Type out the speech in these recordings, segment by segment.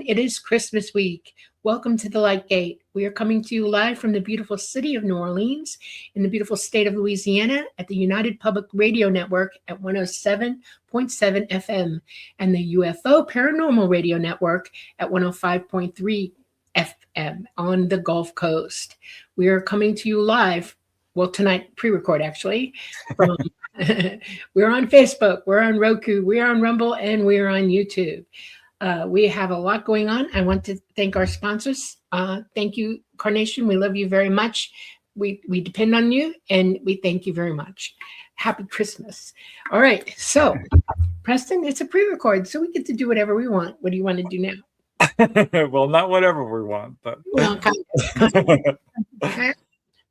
everyone. It is Christmas week. Welcome to the Light Gate. We are coming to you live from the beautiful city of New Orleans in the beautiful state of Louisiana at the United Public Radio Network at 107.7 FM and the UFO Paranormal Radio Network at 105.3 FM on the Gulf Coast. We are coming to you live, well, tonight, pre-record actually, from we're on Facebook, we're on Roku, we're on Rumble, and we're on YouTube. We have a lot going on. I want to thank our sponsors. Thank you, Carnation. We love you very much. We depend on you, and we thank you very much. Happy Christmas. All right. So, Preston, it's a pre-record, so we get to do whatever we want. What do you want to do now? Well, not whatever we want, but... Well, kind of. Okay.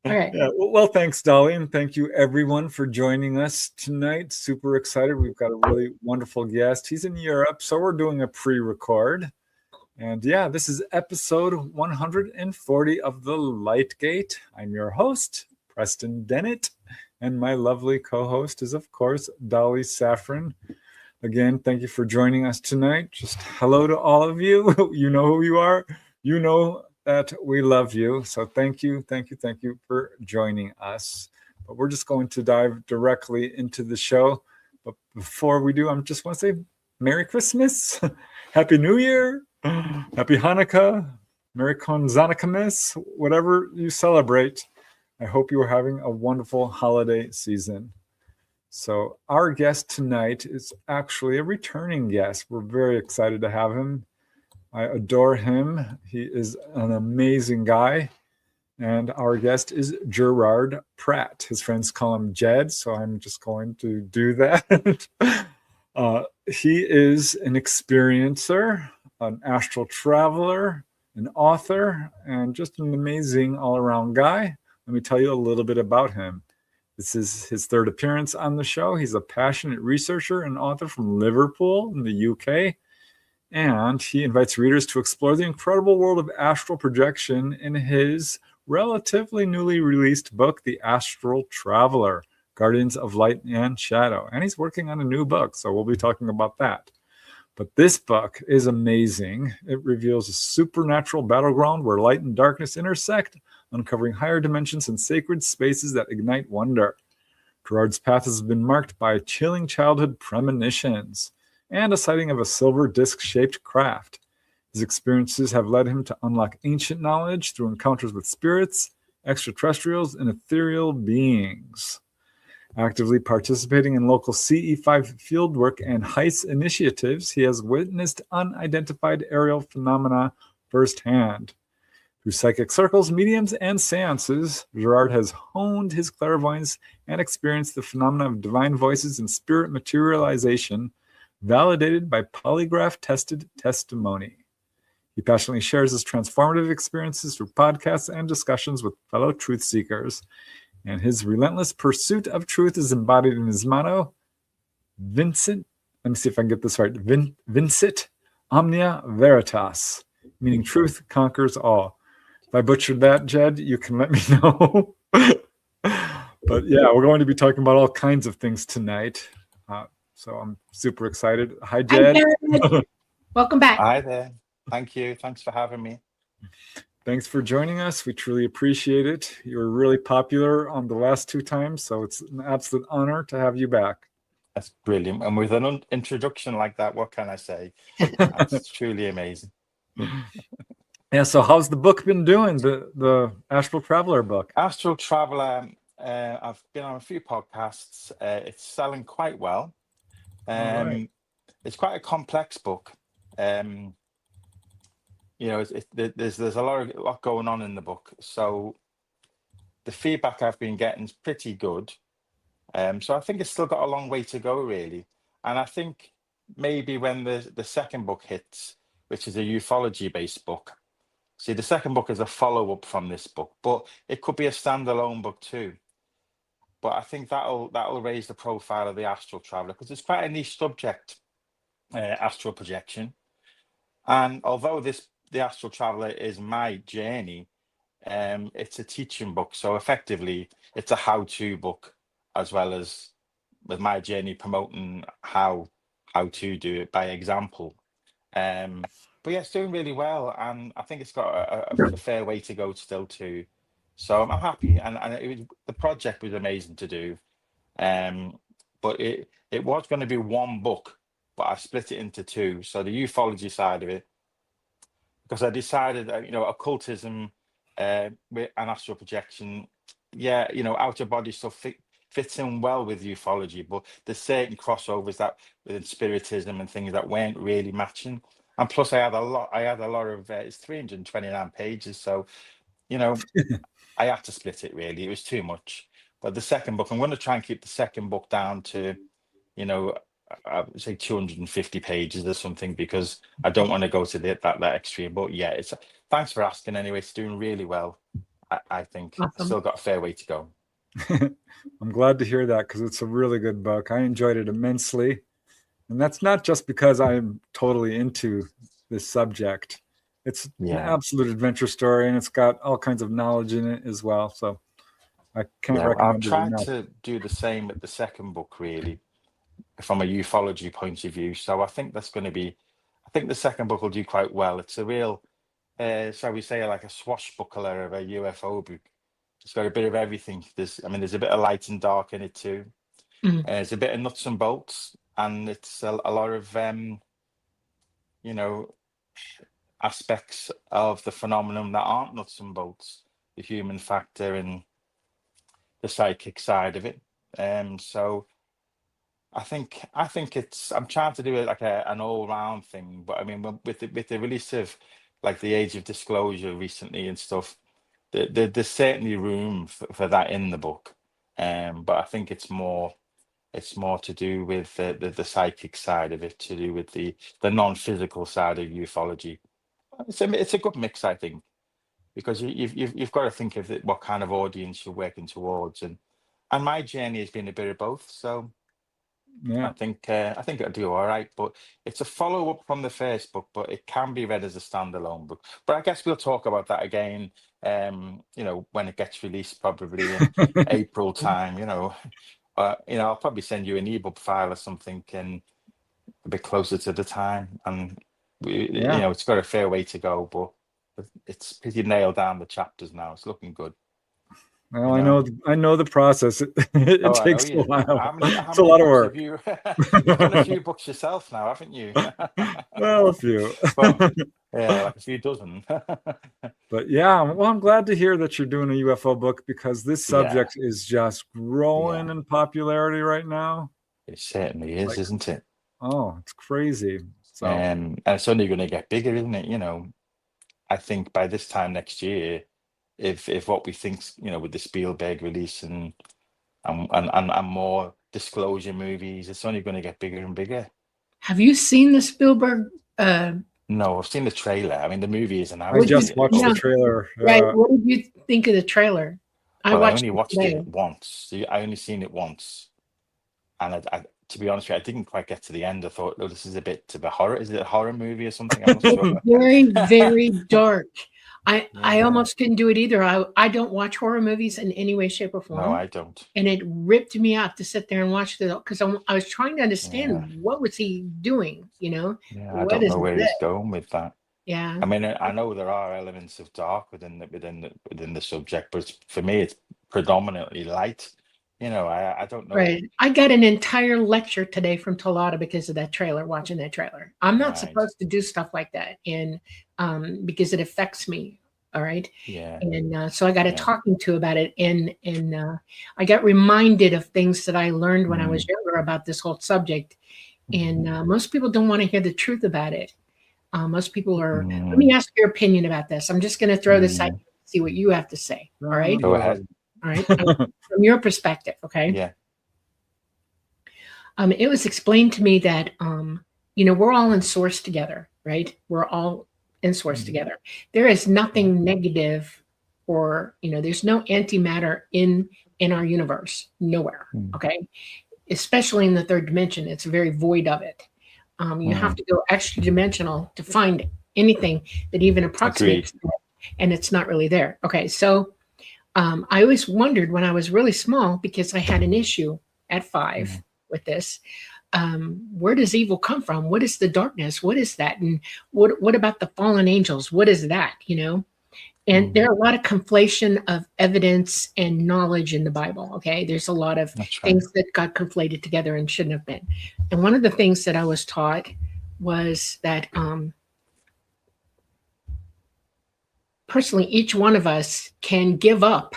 All right. Yeah, well, thanks, Dolly, and thank you, everyone, for joining us tonight. Super excited. We've got a really wonderful guest. He's in Europe, so we're doing a pre-record. And yeah, this is episode 140 of The Light Gate. I'm your host, Preston Dennett, and my lovely co-host is, of course, Dolly Saffron. Again, thank you for joining us tonight. Just hello to all of you. You know who you are. You know that we love you. So thank you for joining us. But we're just going to dive directly into the show. But before we do, I just want to say Merry Christmas, Happy New Year, Happy Hanukkah, Merry Kwanzaa, whatever you celebrate. I hope you are having a wonderful holiday season. So our guest tonight is actually a returning guest. We're very excited to have him. I adore him. He is an amazing guy. And our guest is Gerard Pratt. His friends call him Jed, so I'm just going to do that. He is an experiencer, an astral traveler, an author, and just an amazing all-around guy. Let me tell you a little bit about him. This is his third appearance on the show. He's a passionate researcher and author from Liverpool in the UK. And he invites readers to explore the incredible world of astral projection in his relatively newly released book, The Astral Traveller, Guardians of Light and Shadow. And he's working on a new book, so we'll be talking about that. But this book is amazing. It reveals a supernatural battleground where light and darkness intersect, uncovering higher dimensions and sacred spaces that ignite wonder. Gerard's path has been marked by chilling childhood premonitions and a sighting of a silver disc-shaped craft. His experiences have led him to unlock ancient knowledge through encounters with spirits, extraterrestrials, and ethereal beings. Actively participating in local CE5 fieldwork and heist initiatives, he has witnessed unidentified aerial phenomena firsthand. Through psychic circles, mediums, and seances, Gerard has honed his clairvoyance and experienced the phenomena of divine voices and spirit materialization, validated by polygraph-tested testimony. He passionately shares his transformative experiences through podcasts and discussions with fellow truth seekers, and his relentless pursuit of truth is embodied in his motto, Vincit, let me see if I can get this right, Vincit Omnia Veritas, meaning truth conquers all. If I butchered that, Jed, you can let me know. But yeah, we're going to be talking about all kinds of things tonight. So I'm super excited. Hi, Jed. Hi, welcome back. Hi there. Thank you. Thanks for having me. Thanks for joining us. We truly appreciate it. You were really popular on the last two times, so it's an absolute honor to have you back. That's brilliant. And with an introduction like that, what can I say? That's truly amazing. Yeah, so how's the book been doing, the Astral Traveller book? Astral Traveller, I've been on a few podcasts. It's selling quite well. Right. It's quite a complex book. You know, there's a lot going on in the book. So the feedback I've been getting is pretty good. So I think it's still got a long way to go, really. And I think maybe when the second book hits, which is a ufology-based book. See, the second book is a follow-up from this book, but it could be a standalone book too. But I think that'll raise the profile of the Astral Traveller, because it's quite a niche subject, astral projection. And although the Astral Traveller is my journey, it's a teaching book. So effectively, it's a how-to book, as well as with my journey promoting how to do it by example. but yeah, it's doing really well, and I think it's got a fair way to go still too. So I'm happy, and the project was amazing to do. But it was going to be one book, but I split it into two. So the ufology side of it, because I decided that, occultism with an astral projection, yeah, outer body stuff fits in well with ufology, but there's certain crossovers that within spiritism and things that weren't really matching. And plus, I had a lot of it's 329 pages, so I had to split it. Really, it was too much. But the second book, I'm going to try and keep the second book down to, I would say 250 pages or something, because I don't want to go to that extreme. But yeah, thanks for asking anyway. It's doing really well. I think Awesome. still got a fair way to go. I'm glad to hear that, because it's a really good book. I enjoyed it immensely. And that's not just because I'm totally into this subject. It's an absolute adventure story, and it's got all kinds of knowledge in it as well. So I can't recommend it enough. I've tried to do the same with the second book, really, from a ufology point of view. So I think I think the second book will do quite well. It's a real, shall we say, like a swashbuckler of a UFO book. It's got a bit of everything. There's a bit of light and dark in it too. There's a bit of nuts and bolts, and it's a lot of, aspects of the phenomenon that aren't nuts and bolts, the human factor and the psychic side of it. So I think I'm trying to do it like an all-round thing, but I mean, with the release of like the Age of Disclosure recently and stuff, there's certainly room for that in the book. But I think it's more to do with the psychic side of it, to do with the non-physical side of ufology. It's a good mix, I think, because you've got to think of what kind of audience you're working towards, and my journey has been a bit of both. So yeah, I think it'll do all right. But it's a follow-up from the first book, but it can be read as a standalone book. But I guess we'll talk about that again, when it gets released, probably in April time. I'll probably send you an ebook file or something, and a bit closer to the time, and it's got a fair way to go, but it's pretty nailed down the chapters now. It's looking good. Well, I know the process. It takes a while. How many it's a lot of work. you've done a few books yourself now, haven't you? Well, a few. But, yeah, like a few dozen. But yeah, well, I'm glad to hear that you're doing a UFO book, because this subject is just growing in popularity right now. It certainly is, isn't it? Oh, it's crazy. So, and it's only going to get bigger, isn't it? I think by this time next year, if what we think, with the Spielberg release and more disclosure movies, it's only going to get bigger and bigger. Have you seen the Spielberg? No, I've seen the trailer. I mean, the movie is an hour. I just watched the trailer. Right. What did you think of the trailer? I only watched it once. I only seen it once, and I to be honest with you, I didn't quite get to the end. I thought, oh, this is a bit of a horror. Is it a horror movie or something? I'm not sure. Very, very dark. I almost couldn't do it either. I don't watch horror movies in any way, shape, or form. No, I don't. And it ripped me up to sit there and watch because I was trying to understand what was he doing, Yeah, I don't know where he's going with that. Yeah. I mean, I know there are elements of dark within the subject, but for me, it's predominantly light. I don't know. Right. I got an entire lecture today from Tolada because of that trailer, watching that trailer. I'm not supposed to do stuff like that, and because it affects me. All right. Yeah. And so I got a talking to about it, and I got reminded of things that I learned when I was younger about this whole subject. And most people don't want to hear the truth about it. Most people are. Let me ask your opinion about this. I'm just going to throw this out and see what you have to say. All right. Go ahead. All right. From your perspective. Okay. Yeah. It was explained to me that, we're all in source together, right? We're all in source together. There is nothing negative or, there's no antimatter in our universe, nowhere. Okay. Especially in the third dimension. It's very void of it. You have to go extra dimensional to find anything that even approximates that, and it's not really there. Okay. So, I always wondered when I was really small, because I had an issue at 5 with this. where does evil come from? What is the darkness? What is that? And what about the fallen angels? What is that? And there are a lot of conflation of evidence and knowledge in the Bible. Okay, there's a lot of things that got conflated together and shouldn't have been. And one of the things that I was taught was that personally, each one of us can give up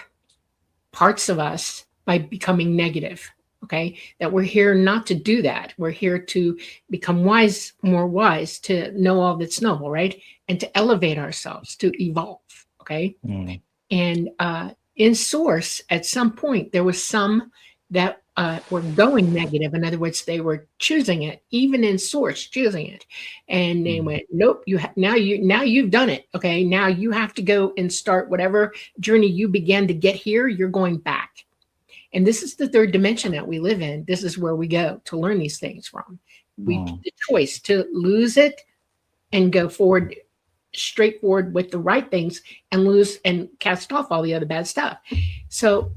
parts of us by becoming negative. Okay, that we're here not to do that. We're here to become wise, more wise, to know all that's noble, right? And to elevate ourselves, to evolve. Okay. And in source, at some point, there was some that were going negative. In other words, they were choosing it, even in source, choosing it. And they went, nope, now you've done it. Okay. Now you have to go and start whatever journey you began to get here. You're going back. And this is the third dimension that we live in. This is where we go to learn these things from. We get the choice to lose it and go forward, straight forward with the right things, and lose and cast off all the other bad stuff. So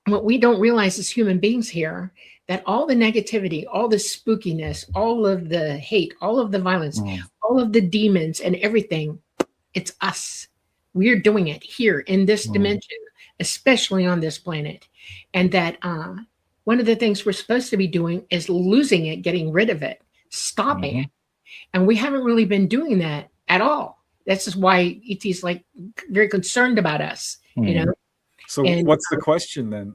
what we don't realize as human beings here, that all the negativity, all the spookiness, all of the hate, all of the violence, all of the demons and everything, it's us. We're doing it here in this dimension, especially on this planet. And that one of the things we're supposed to be doing is losing it, getting rid of it, stopping it. And we haven't really been doing that at all. That's just why ET's like very concerned about us, So what's the question then?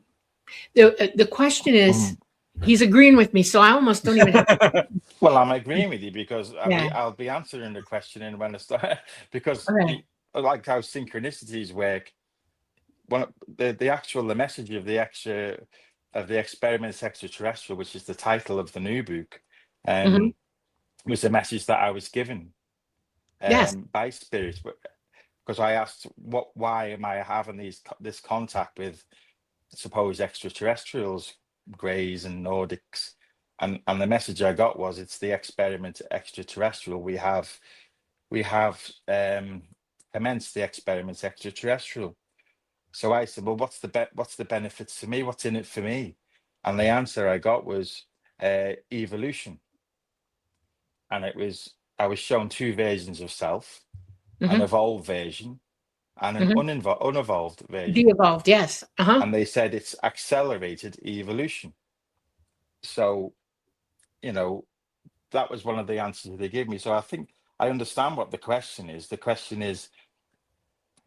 The question is, he's agreeing with me, so I almost don't even have Well, I'm agreeing with you because I'll be answering the question in when I start, because like how synchronicities work. The message of the experiments extraterrestrial, which is the title of the new book, was the message that I was given by spirit, because I asked, why am I having this contact with supposed extraterrestrials, Greys and Nordics, and the message I got was, it's the experiment extraterrestrial. We have commenced the experiments extraterrestrial. So I said, well, what's the benefits for me? What's in it for me? And the answer I got was evolution. And I was shown two versions of self, an evolved version and an unevolved version. De-evolved, yes. And they said it's accelerated evolution. So, that was one of the answers they gave me. So I think I understand what the question is. The question is,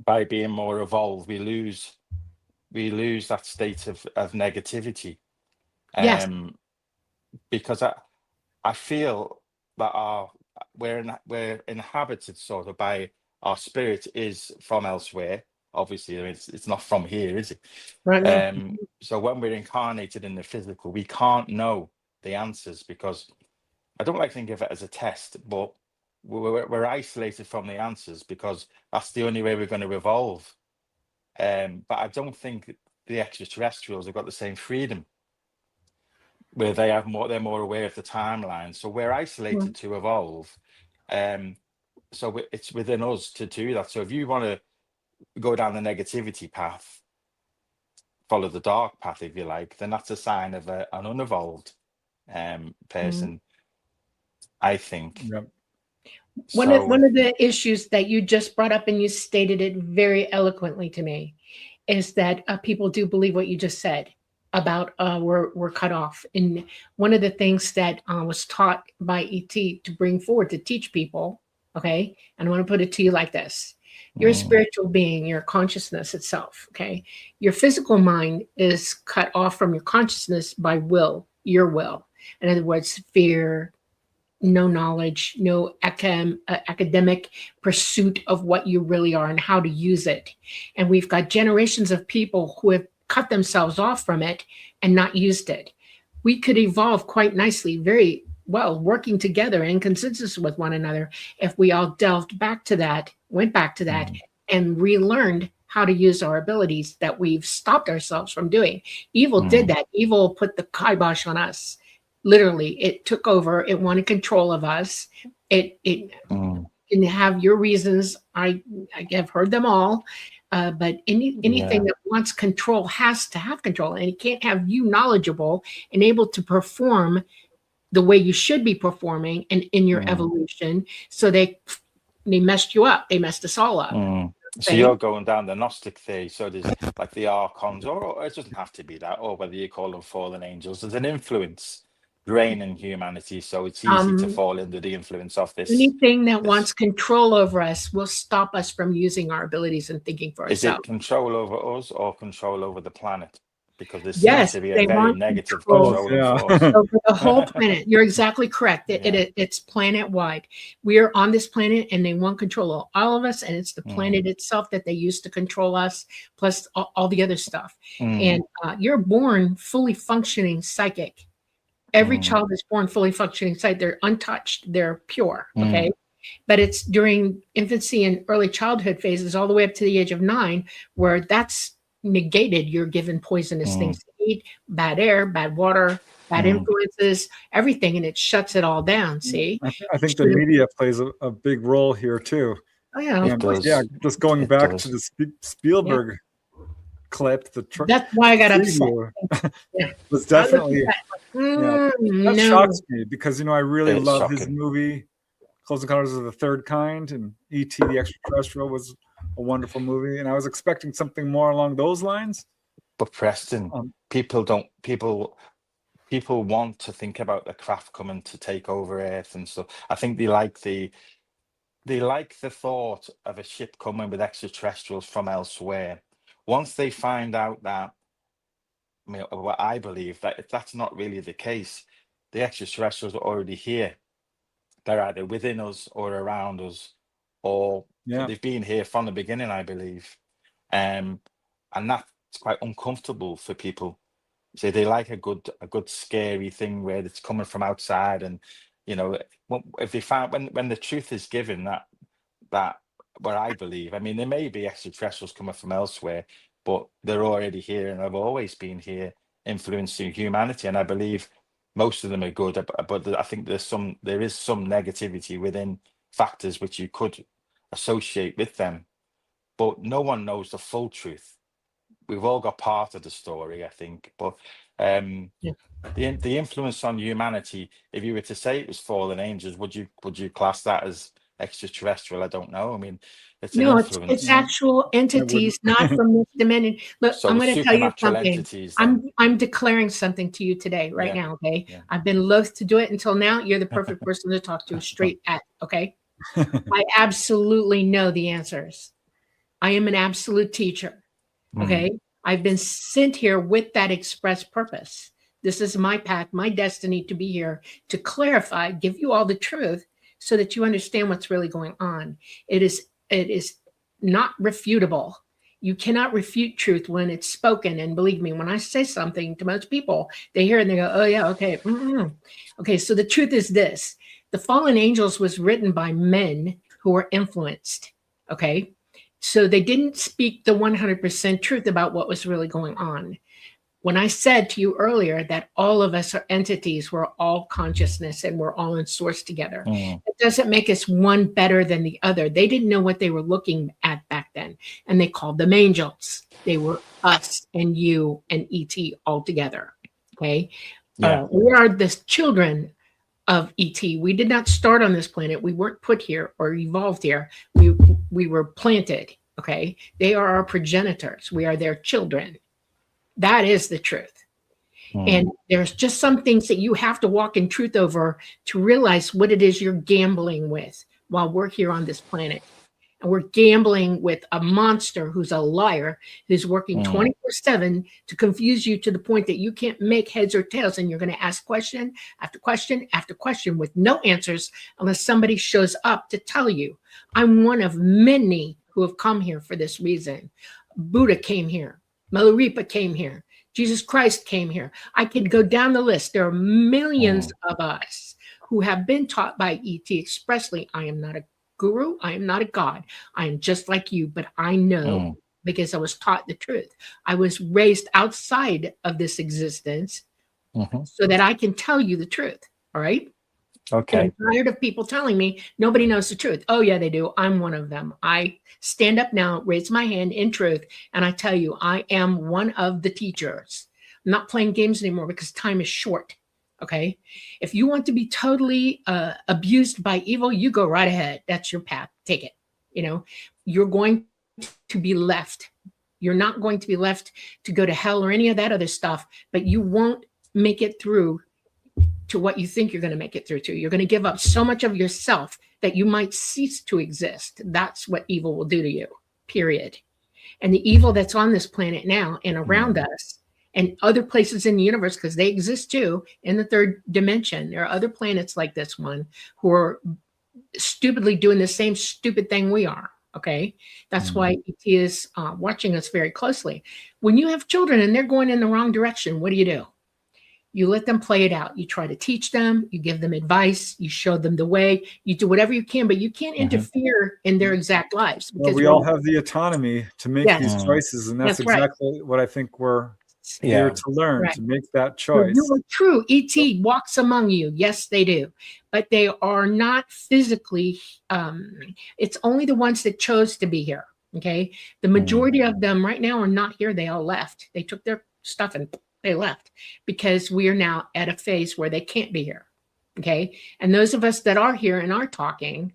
by being more evolved, we lose that state of negativity. Because I feel that we're inhabited sort of by, our spirit is from elsewhere. Obviously, it's not from here, is it? Right. So when we're incarnated in the physical, we can't know the answers, because I don't like to think of it as a test, but we're isolated from the answers because that's the only way we're going to evolve. But I don't think the extraterrestrials have got the same freedom, where they're more aware of the timeline. So we're isolated to evolve. So it's within us to do that. So if you want to go down the negativity path, follow the dark path, if you like, then that's a sign of an unevolved person, I think. Yep. One of the issues that you just brought up, and you stated it very eloquently to me, is that people do believe what you just said about we're cut off. And one of the things that was taught by ET to bring forward to teach people, okay, and I want to put it to you like this. You're a spiritual being, your consciousness itself, okay? Your physical mind is cut off from your consciousness by will, your will. In other words, fear, no knowledge, no academic pursuit of what you really are and how to use it. And we've got generations of people who have cut themselves off from it and not used it. We could evolve quite nicely, very well, working together in consensus with one another, if we all delved back to that, went back to that, and relearned how to use our abilities that we've stopped ourselves from doing. Evil did that. Evil put the kibosh on us. Literally, it took over. It wanted control of us. It can have your reasons. I have heard them all. But anything that wants control has to have control, and it can't have you knowledgeable and able to perform the way you should be performing and in your evolution. So they messed you up. They messed us all up. So you're going down the Gnostic theory. So there's like the archons, or it doesn't have to be that, or whether you call them fallen angels. There's an influence reigning humanity, so it's easy to fall into the influence of this. Anything that wants control over us will stop us from using our abilities and thinking for ourselves. Is it control over us or control over the planet? Because there Yes, seems to be they a very want negative control. control force. Over the whole planet. You're exactly correct. It's planet wide. We are on this planet and they want control of all of us, and it's the planet itself that they use to control us, plus all the other stuff. And you're born fully functioning psychic. Every child is born fully functioning psychic. They're untouched. They're pure. Okay. But it's during infancy and early childhood phases all the way up to the age of 9 where that's negated. You're given poisonous things to eat, bad air, bad water, bad influences, everything, and it shuts it all down. See, I think the media plays a big role here too. Oh yeah, and, just going back to the Spielberg clip, that's why I got upset. Was definitely that shocks me because I really love his movie Close Encounters of the Third Kind, and E.T. the Extraterrestrial was a wonderful movie, and I was expecting something more along those lines. But Preston, people want to think about the craft coming to take over Earth and stuff. I think they like the thought of a ship coming with extraterrestrials from elsewhere. Once they find out that, what I believe, that if that's not really the case, the extraterrestrials are already here. They're either within us or around us, or they've been here from the beginning, I believe. And that's quite uncomfortable for people. So they like a good scary thing where it's coming from outside. And if they find when the truth is given, that what I believe, there may be extraterrestrials coming from elsewhere, but they're already here and have always been here, influencing humanity. And I believe most of them are good, but I think there is some negativity within factors which you could associate with them, but no one knows the full truth. We've all got part of the story, I think, but the influence on humanity, if you were to say it was fallen angels, would you class that as extraterrestrial? I don't know. It's an influence. It's actual entities, not from this dimension. Look, so I'm going to tell you something. I'm declaring something to you today, right now. Okay, I've been loath to do it until now. You're the perfect person to talk to straight at. Okay, I absolutely know the answers. I am an absolute teacher. Okay, I've been sent here with that express purpose. This is my path, my destiny to be here to clarify, give you all the truth, so that you understand what's really going on. It is not refutable. You cannot refute truth when it's spoken. And believe me, when I say something to most people, they hear it and they go, oh yeah, okay. Okay, so the truth is this. The Fallen Angels was written by men who were influenced, okay? So they didn't speak the 100% truth about what was really going on. When I said to you earlier that all of us are entities, we're all consciousness and we're all in source together. It doesn't make us one better than the other. They didn't know what they were looking at back then, and they called them angels. They were us and you and E.T. all together, okay? We are the children of E.T. We did not start on this planet. We weren't put here or evolved here. We were planted, okay? They are our progenitors. We are their children. That is the truth. And there's just some things that you have to walk in truth over to realize what it is you're gambling with while we're here on this planet. And we're gambling with a monster who's a liar, who's working 24/7 to confuse you to the point that you can't make heads or tails. And you're going to ask question after question after question with no answers unless somebody shows up to tell you. I'm one of many who have come here for this reason. Buddha came here. Milarepa came here. Jesus Christ came here. I could go down the list. There are millions of us who have been taught by E.T. expressly, I am not a guru. I am not a god. I am just like you, but I know because I was taught the truth. I was raised outside of this existence so that I can tell you the truth. All right? Okay. And I'm tired of people telling me nobody knows the truth. Oh, yeah, they do. I'm one of them. I stand up now, raise my hand in truth, and I tell you, I am one of the teachers. I'm not playing games anymore because time is short. Okay. If you want to be totally abused by evil, you go right ahead. That's your path. Take it. You know, you're going to be left. You're not going to be left to go to hell or any of that other stuff, but you won't make it through to what you think you're going to make it through to. You're going to give up so much of yourself that you might cease to exist. That's what evil will do to you, period. And the evil that's on this planet now and around us and other places in the universe, because they exist too in the third dimension. There are other planets like this one who are stupidly doing the same stupid thing we are. Okay. That's why ET is watching us very closely. When you have children and they're going in the wrong direction, what do? You let them play it out. You try to teach them, you give them advice, you show them the way, you do whatever you can, but you can't interfere in their exact lives. Well, we all have the autonomy to make these choices, and that's exactly what I think we're here to learn, to make that choice. You are true. ET walks among you. Yes, they do. But they are not physically, it's only the ones that chose to be here. Okay. The majority of them right now are not here. They all left. They took their stuff and they left because we are now at a phase where they can't be here. Okay. And those of us that are here and are talking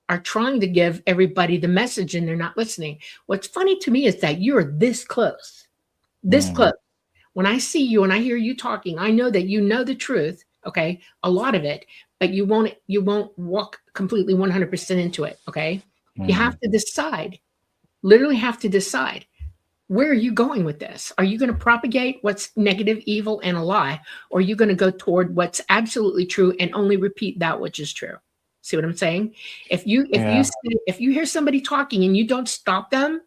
are trying to give everybody the message and they're not listening. What's funny to me is that you're this close, close. When I see you and I hear you talking, I know that you know the truth. Okay. A lot of it, but you won't walk completely 100% into it. Okay. You have to decide, literally have to decide. Where are you going with this? Are you going to propagate what's negative, evil, and a lie? Or are you going to go toward what's absolutely true and only repeat that which is true? See what I'm saying? If you hear somebody talking and you don't stop them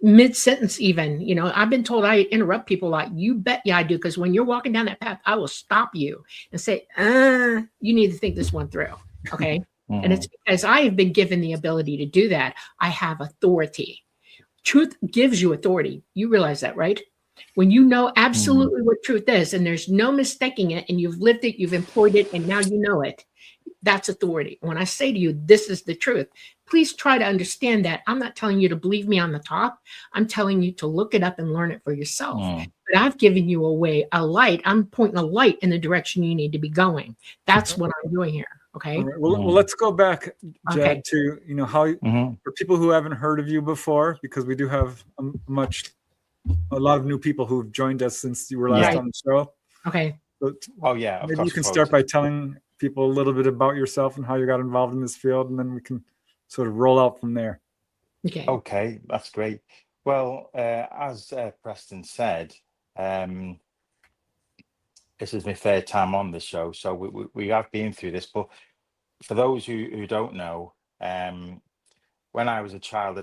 mid-sentence even, you know, I've been told I interrupt people like, you bet I do, because when you're walking down that path, I will stop you and say, you need to think this one through. Okay. And it's because I have been given the ability to do that. I have authority. Truth gives you authority. You realize that, right? When you know absolutely what truth is and there's no mistaking it and you've lived it, you've employed it, and now you know it, that's authority. When I say to you, this is the truth, please try to understand that. I'm not telling you to believe me on the top. I'm telling you to look it up and learn it for yourself. But I've given you a light. I'm pointing a light in the direction you need to be going. That's what I'm doing here. Okay. Right. Well, let's go back, Jed, to, you know, how for people who haven't heard of you before, because we do have a lot of new people who've joined us since you were last on the show. Okay. So, maybe you can start by telling people a little bit about yourself and how you got involved in this field, and then we can sort of roll out from there. Okay, that's great. Well, as Preston said, this is my third time on the show, so we have been through this. But for those who don't know, when I was a child,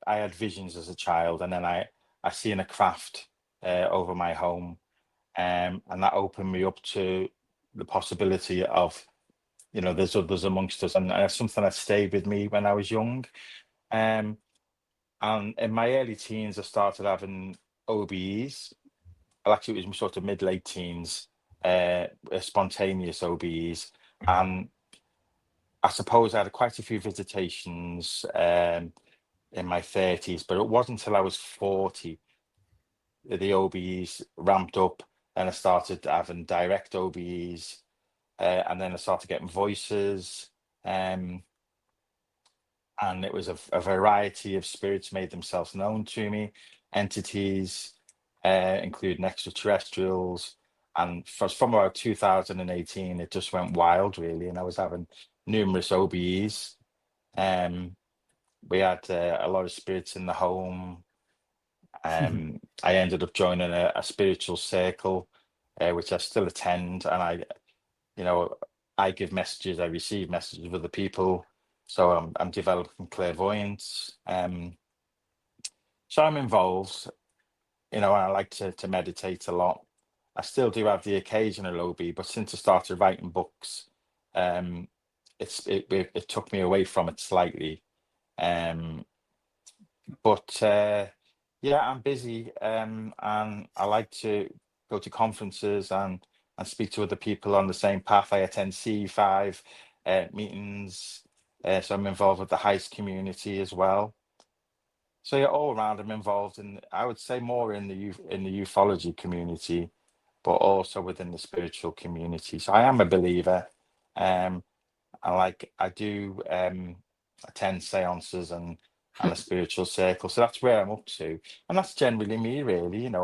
I had visions as a child, and then I seen a craft over my home, and that opened me up to the possibility of, you know, there's others amongst us, and it's something that stayed with me when I was young. And in my early teens, I started having OBEs. Well, actually, it was sort of mid-late teens, spontaneous OBEs. And I suppose I had quite a few visitations in my 30s, but it wasn't until I was 40 that the OBEs ramped up and I started having direct OBEs. And then I started getting voices. And it was a variety of spirits made themselves known to me, entities, including extraterrestrials. And from about 2018, it just went wild, really. And I was having numerous OBEs. We had a lot of spirits in the home. I ended up joining a spiritual circle, which I still attend. And I give messages, I receive messages of other people. So I'm developing clairvoyance. So I'm involved, and I like to meditate a lot. I still do have the occasional OB, but since I started writing books, it took me away from it slightly. But I'm busy, and I like to go to conferences and speak to other people on the same path. I attend C5 meetings, so I'm involved with the heist community as well. So all around, I'm involved in, I would say, more in the ufology community. but also within the spiritual community. So I am a believer. I do attend seances and a spiritual circle. So that's where I'm up to. And that's generally me, really, and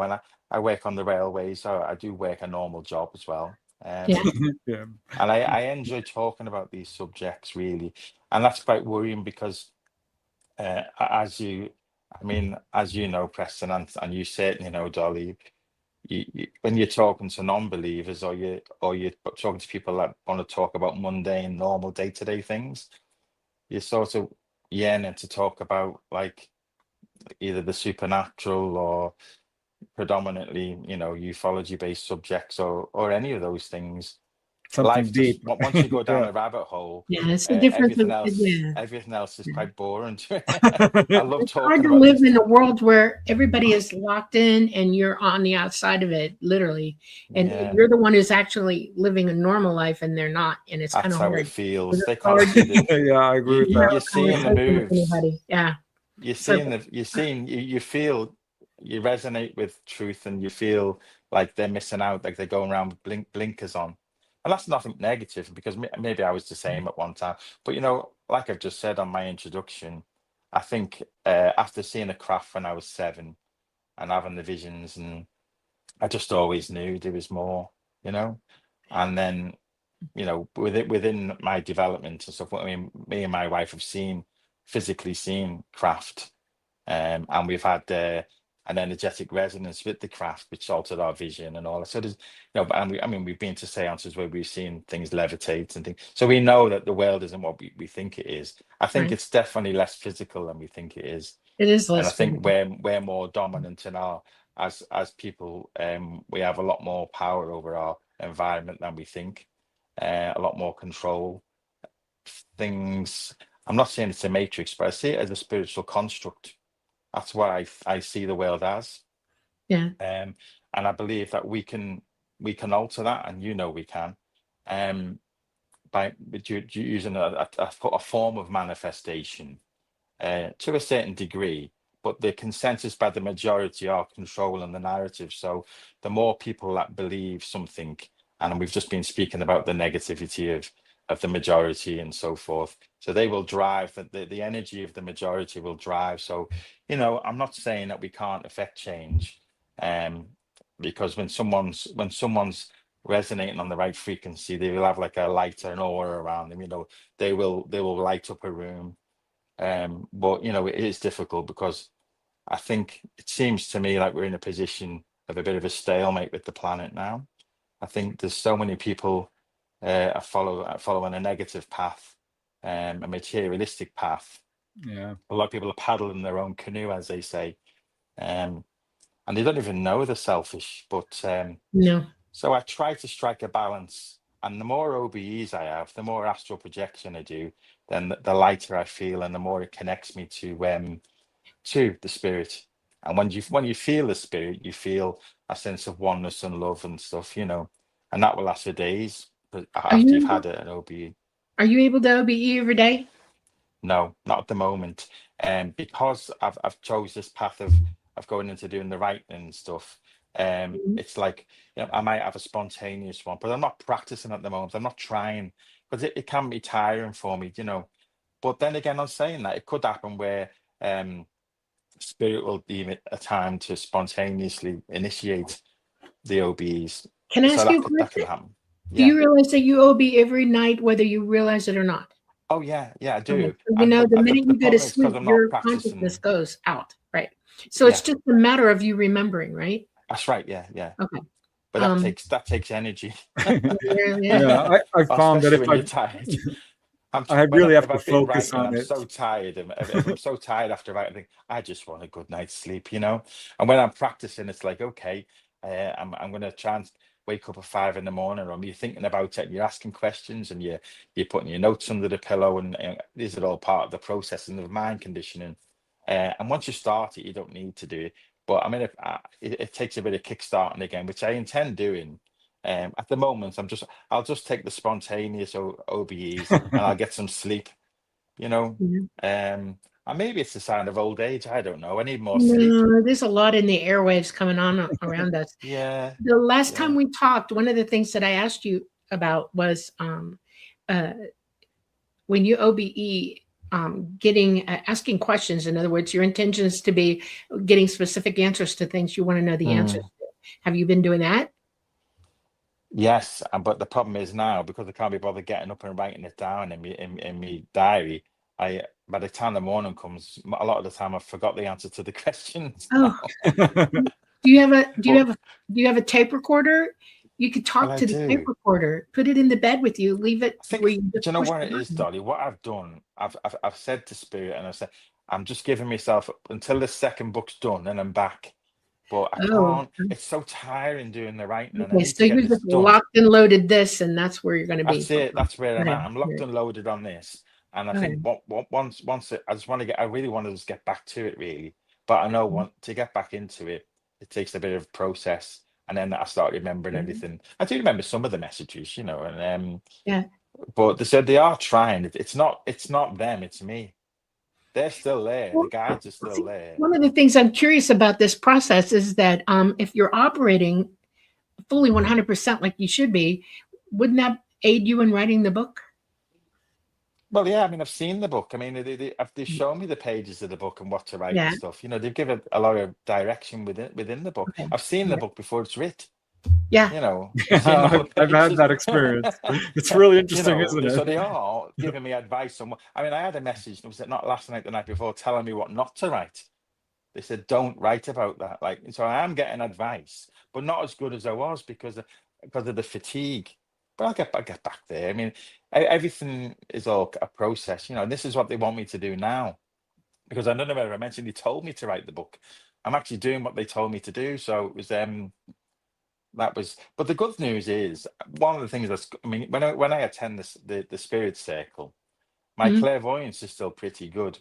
I work on the railways, so I do work a normal job as well. Yeah. Yeah. And I enjoy talking about these subjects, really. And that's quite worrying because as you know, Preston, and you certainly know, Dolly, when you're talking to non-believers, or you're talking to people that want to talk about mundane, normal, day-to-day things, you're sort of yearning to talk about, like, either the supernatural or predominantly, ufology-based subjects, or any of those things. Something Life just deep. once you go down Yeah. a rabbit hole, Yeah, it's the difference of, yeah. everything else is Yeah. quite boring to me. I love It's hard talking to about live these in a things. world where everybody is locked in and you're on the outside of it, literally. And Yeah, you're the one who's actually living a normal life and they're not. And it's kind that's of how it hard. feels. They It's can't hard see to the Yeah, I agree with have that. you're a seeing the conversation with moves. anybody. Yeah. You're So seeing you feel, you resonate with truth, and you feel like they're missing out, like they're going around with blinkers on. And that's nothing negative, because maybe I was the same at one time. But like I've just said on my introduction, I think after seeing a craft when I was 7 and having the visions, and I just always knew there was more, and then within my development and stuff. I mean, me and my wife have physically seen craft, and we've had an energetic resonance with the craft, which altered our vision and all that. So there's, and we've been to seances where we've seen things levitate and things. So we know that the world isn't what we think it is. I think right. it's definitely less physical than we think it is. It is And I less think physical. we're more dominant in as people. We have a lot more power over our environment than we think. A lot more control. Things. I'm not saying it's a matrix, but I see it as a spiritual construct. That's what I see the world as. Yeah. And I believe that we can alter that, and we can, by using a form of manifestation to a certain degree. But the consensus by the majority are controlling the narrative. So the more people that believe something, and we've just been speaking about the negativity of the majority and so forth. So they will drive, the energy of the majority will drive. So, I'm not saying that we can't affect change, because when someone's resonating on the right frequency, they will have like a light or an aura around them. They will light up a room. But it is difficult, because I think it seems to me like we're in a position of a bit of a stalemate with the planet now. I think there's so many people are following a negative path, a materialistic path. Yeah. A lot of people are paddling their own canoe, as they say, and they don't even know they're selfish. But No. so I try to strike a balance, and the more OBEs I have, the more astral projection I do, then the lighter I feel, and the more it connects me to the spirit. And when you feel the spirit, you feel a sense of oneness and love and stuff, and that will last for days. But Are after you've you had an OBE, are you able to OBE every day? no, not at the moment. And because I've chose this path of going into doing the writing and stuff, Mhm. it's like, I might have a spontaneous one, but I'm not practicing at the moment. I'm not trying, because it can be tiring for me. But then again, I'm saying that it could happen where spirit will deem it a time to spontaneously initiate the OBs. Can I So ask you a that can question? happen. Do Yeah. you realize that you OB every night, whether you realize it or not? Oh yeah, I Okay. do. So, And the but minute the you go to problem is because sleep, I'm not your consciousness practicing. goes out, right? So it's Yeah, just a matter of you remembering, right? that's right. Yeah. Okay. But Um, that takes energy. yeah. Yeah, I found that Especially when you're tired. I really have If to I've been focus writing, on I'm it. so tired. And if I'm so tired after writing, I think I just want a good night's sleep. And when I'm practicing, it's like, okay, I'm going to try and wake up at 5 in the morning, or you're thinking about it, and you're asking questions, and you're putting your notes under the pillow, and these are all part of the processing of mind conditioning. And once you start it, you don't need to do it. But I mean, it takes a bit of kickstarting again, which I intend doing. At the moment, I'll just take the spontaneous OBEs, and I'll get some sleep. Yeah. Um, And maybe it's a sign of old age. I don't know. I need more sleep. No, there's a lot in the airwaves coming on around us. Yeah. The last Yeah. time we talked, one of the things that I asked you about was when you OBE, getting asking questions. In other words, your intention is to be getting specific answers to things you want to know the answers to. Have you been doing that? Yes, but the problem is now, because I can't be bothered getting up and writing it down in me diary, by the time the morning comes, a lot of the time I forgot the answer to the questions Oh, now. do you have a do you But have a do you have a tape recorder? You could well, talk I to the tape do. recorder, put it in the bed with you, leave it I think, where you do just you know push what the it is, button. Dolly? What I've done, I've said to Spirit, and I said, I'm just giving myself until the second book's done, and I'm back. But I Oh, can't. It's so tiring doing the writing, and I okay. need So to get you this just done. locked and loaded this, and that's where you're going to be. That's it. That's where I'm Okay. at. I'm locked and loaded on this, and I Okay. think I just want to get. I really want to just get back to it, really. But I know to get back into it, it takes a bit of process, and then I start remembering everything. I do remember some of the messages, and Yeah. but they said they are trying. It's not them. It's me. They're still there. The Well, guides are see, still there. one of the things I'm curious about this process is that if you're operating fully 100% like you should be, wouldn't that aid you in writing the book? Well, yeah, I mean, I've seen the book. I mean, they've shown me the pages of the book and what to write and Yeah. stuff. They've given a lot of direction within the book. Okay. I've seen the Yeah. book before it's writ. Yeah. I've seen all the I've had pages. that experience. It's really interesting, isn't So it? they are giving me advice on what. I mean, I had a message. Was it not last night, the night before, telling me what not to write? They said, "Don't write about that." So I am getting advice, but not as good as I was because of the fatigue. But I'll get back there. I mean, everything is all a process, and this is what they want me to do now. Because I don't know whether I mentioned they told me to write the book. I'm actually doing what they told me to do. So it was but the good news is one of the things when I attend the spirit circle, my Mhm. clairvoyance is still pretty good.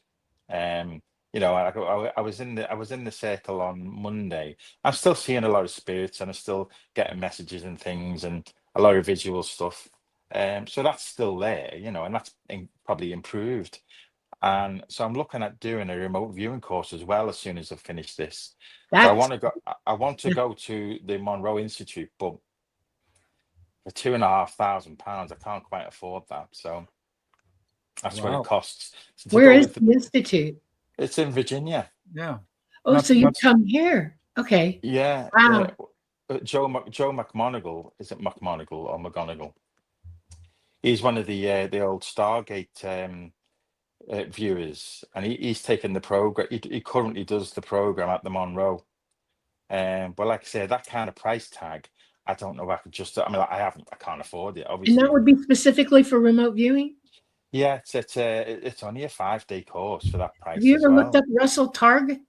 I was in the circle on Monday. I'm still seeing a lot of spirits, and I'm still getting messages and things, and a lot of visual stuff. So that's still there, and that's probably improved. And so I'm looking at doing a remote viewing course as well as soon as I finish this. So I That's want to go. I want to go to the Monroe Institute, but for £2,500, I can't quite afford that. So that's what it Wow. costs. So to where go is with the institute? it's in Virginia. Yeah. Oh, Not so you much. come here. Okay. Yeah. Wow. Joe McMonigal, is it McMonigal or McGonigal? He's one of the old Stargate viewers, and he's taken the program. He currently does the program at the Monroe. But like I said, that kind of price tag, I don't know if I could just. I mean, I can't afford it, And obviously. that would be specifically for remote viewing? Yeah, it's only a 5-day course for that Have price you as ever looked well. up Russell Targ?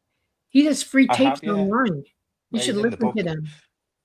He has free I tapes have, yeah. online. You should He's in the listen to book. them.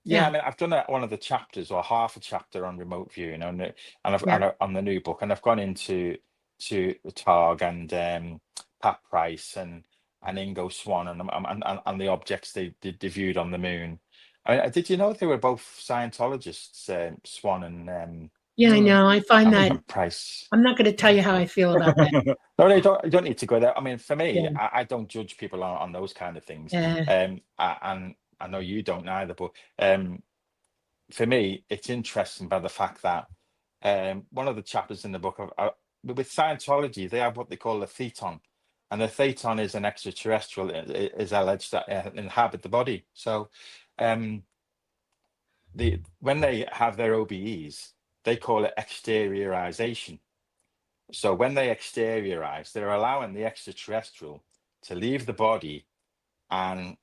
Yeah, I Yeah. mean, I've done one of the chapters or half a chapter on remote viewing, Yeah. on the new book, and I've gone into Targ and Pat Price and Ingo Swan and the objects they viewed on the moon. I mean, did you know they were both Scientologists, Swan Yeah, I know. I find that and Price? I'm not going to tell you how I feel about that. No, you don't need to go there. I mean, for me, Yeah. I don't judge people on those kind of things. Yeah. And I know you don't either, but for me, it's interesting by the fact that one of the chapters in the book with Scientology, they have what they call a theton, and the theton is an extraterrestrial, is alleged that inhabit the body. So, when they have their OBEs, they call it exteriorization. So when they exteriorize, they're allowing the extraterrestrial to leave the body and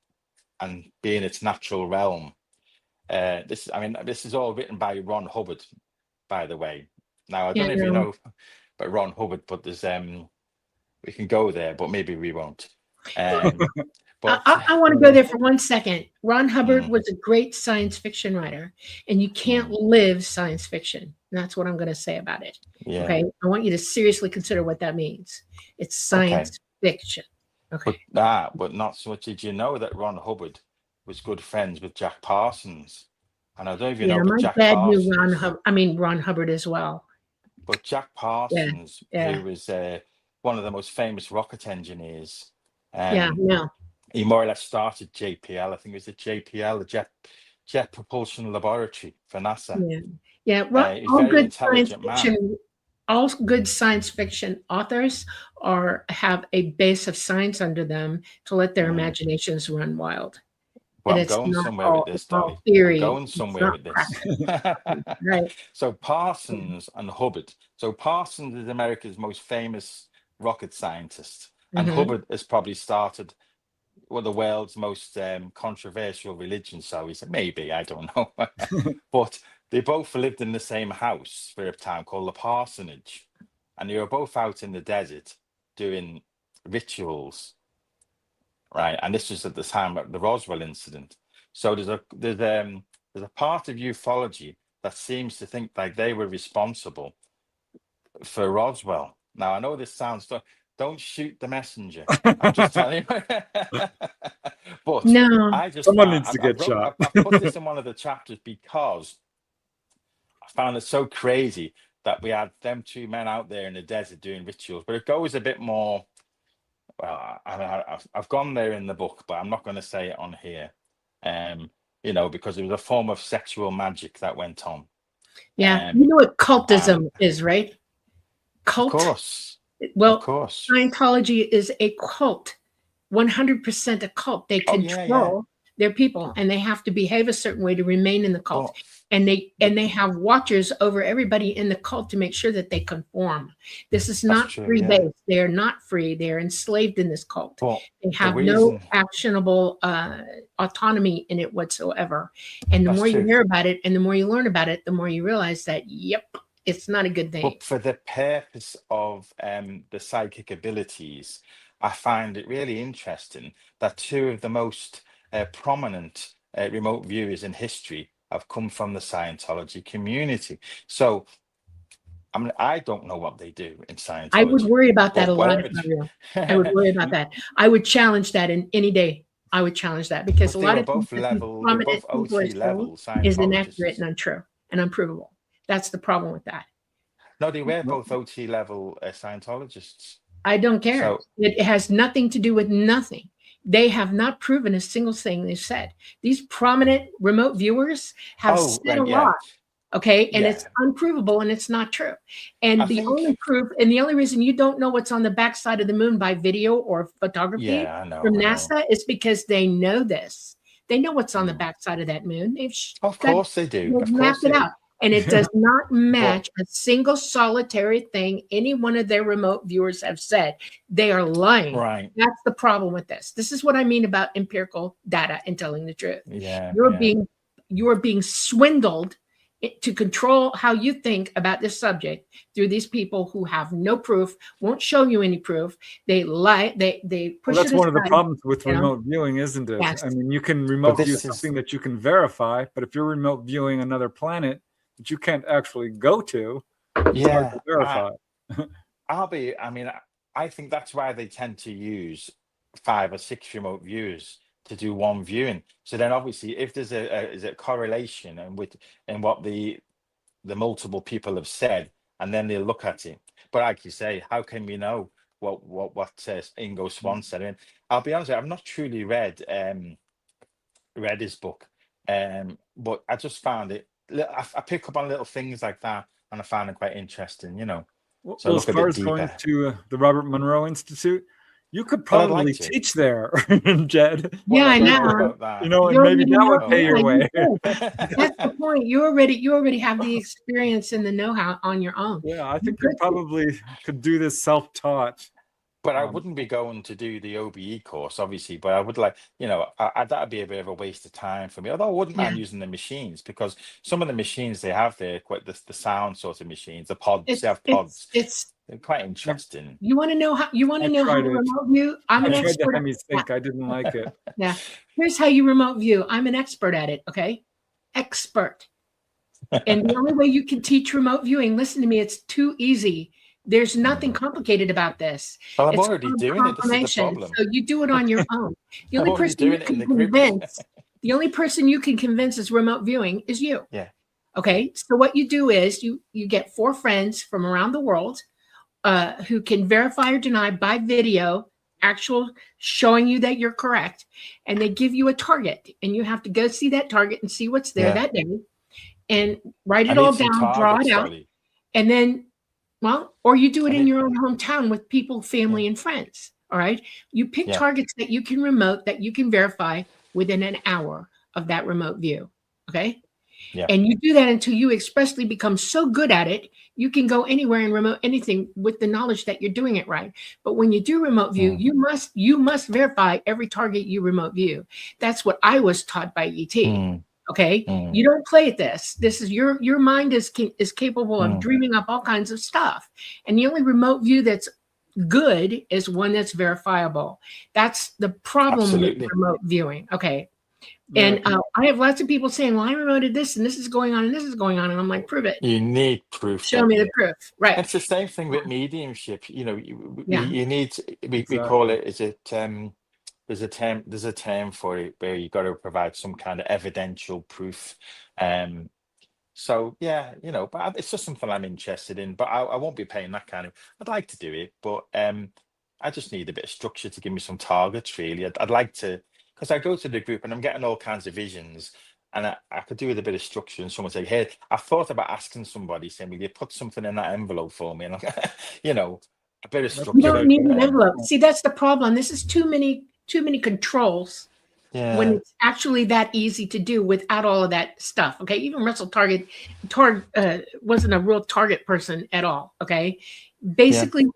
be in its natural realm. This is all written by Ron Hubbard, by the way. Now I Yeah, don't know if you know about Ron Hubbard, but there's we can go there, but maybe we won't. But I want to go there for 1 second. Ron Hubbard Mm. was a great science fiction writer, and you can't live science fiction. And that's what I'm going to say about it. Yeah. Okay. I want you to seriously consider what that means. It's science fiction. Okay. But not so much. Did you know that Ron Hubbard was good friends with Jack Parsons? And I don't know if you know, but my Jack dad Parsons. knew Ron Hubbard as well. But Jack Parsons, Yeah. who was one of the most famous rocket engineers. Yeah, no. He more or less started JPL. I think it was the JPL, the Jet Propulsion Laboratory for NASA. Yeah, yeah. Well, He's a very intelligent man. All good science fiction authors have a base of science under them to let their imaginations run wild. Well, And I'm it's going not somewhere all, with this, it's all Dolly. theory. I'm going somewhere with this. Right. So Parsons and Hubbard. So Parsons is America's most famous rocket scientist, and Hubbard has probably started the world's most controversial religion. So he said, maybe, I don't know. But they both lived in the same house for a time called the parsonage, and they were both out in the desert doing rituals, right? And this was at the time of the Roswell incident. So there's a part of ufology that seems to think like they were responsible for Roswell. Now I know this sounds, don't shoot the messenger. I'm just telling you. But no, I just someone needs to get shot. I put this in one of the chapters because I found it so crazy that we had them two men out there in the desert doing rituals. But it goes a bit more. Well, I've gone there in the book, but I'm not going to say it on here. Because it was a form of sexual magic that went on. Yeah, you know what cultism is, right? Cult. Of course. Well, of course. Scientology is a cult, 100% a cult. They control their people, and they have to behave a certain way to remain in the cult. And they have watchers over everybody in the cult to make sure that they conform. This is not free-based. They are not free. They are enslaved in this cult. They have no actionable autonomy in it whatsoever. And the more you hear about it and the more you learn about it, the more you realize that, yep, it's not a good thing. But for the purpose of the psychic abilities, I find it really interesting that two of the most prominent remote viewers in history have come from the Scientology community. So, I mean, I don't know what they do in Scientology. I would worry about that a lot. I would worry about that. I would challenge that in any day. I would challenge that because a lot of both OT level is inaccurate and untrue and unprovable. That's the problem with that. No, they were both OT level Scientologists. I don't care. So, it has nothing to do with nothing. They have not proven a single thing they've said. These prominent remote viewers have said a lot. Okay. And it's unprovable and it's not true. And the only proof and the only reason you don't know what's on the backside of the moon by video or photography from NASA is because they know this. They know what's on the backside of that moon. Of course they do. They've mapped it out. And it does not match a single solitary thing any one of their remote viewers have said. They are lying. Right. That's the problem with this. This is what I mean about empirical data and telling the truth. Yeah. You are being swindled to control how you think about this subject through these people who have no proof, won't show you any proof. They lie. They push. Well, that's one of the problems with remote viewing, isn't it? Yes. I mean, you can remote view something that you can verify, but if you're remote viewing another planet that you can't actually go to, it's hard to verify. I think that's why they tend to use 5 or 6 remote viewers to do one viewing. So then obviously if there's a correlation and what the multiple people have said, and then they'll look at it. But like you say, how can we know what Ingo Swann said? I mean, I'll be honest with you, I've not truly read his book, but I just found it. I pick up on little things like that, and I found it quite interesting, Well, so as far as going to the Robert Monroe Institute, you could probably teach there, Jed. Yeah, I know. And maybe that would pay your way. That's the point. You already have the experience and the know-how on your own. Yeah, I think you probably could do this self-taught. But I wouldn't be going to do the OBE course, obviously. But I would like, that'd be a bit of a waste of time for me. Although I wouldn't mind using the machines, because some of the machines they have there, quite the sound sort of machines, the pods. They have pods. They're quite interesting. You want to know how you remote view? I'm an expert. I didn't like it. Yeah. Here's how you remote view. I'm an expert at it. Okay, expert. And the only way you can teach remote viewing, listen to me, it's too easy. There's nothing complicated about this. Well, I'm already doing it. This is the problem. So you do it on your own. The only person you can convince, the only person you can convince is remote viewing is you. Yeah. Okay. So what you do is you get 4 friends from around the world, who can verify or deny by video, actual showing you that you're correct, and they give you a target, and you have to go see that target and see what's there that day, and write I it all need some down, draw targets, it out, Dolly. and then, well, or you do it I in need- your own hometown with people, family, and friends. All right, you pick targets that you can remote, that you can verify within an hour of that remote view. Okay. Yeah. And you do that until you expressly become so good at it, you can go anywhere and remote anything with the knowledge that you're doing it right. But when you do remote view, you must verify every target you remote view. That's what I was taught by ET. Okay, you don't play at this. This is your mind is capable of dreaming up all kinds of stuff, and the only remote view that's good is one that's verifiable. That's the problem with remote viewing. Okay. And I have lots of people saying, well, I remoted this and this is going on and this is going on. And I'm like, prove it. You need proof. Show me the proof. Right. It's the same thing with mediumship. You know, you need, we call it, is it, there's a term for it where you got to provide some kind of evidential proof. So yeah, you know, but it's just something I'm interested in, but I won't be paying that kind of, I'd like to do it, but I just need a bit of structure to give me some targets, really. I'd like to, because I go to the group and I'm getting all kinds of visions, and I could do with a bit of structure, and someone say, hey, I thought about asking somebody, saying, will you put something in that envelope for me? And you know, a bit of structure. You don't need an envelope. See, that's the problem. This is too many controls. When it's actually that easy to do without all of that stuff. Okay, even Russell Target wasn't a real target person at all. Okay, basically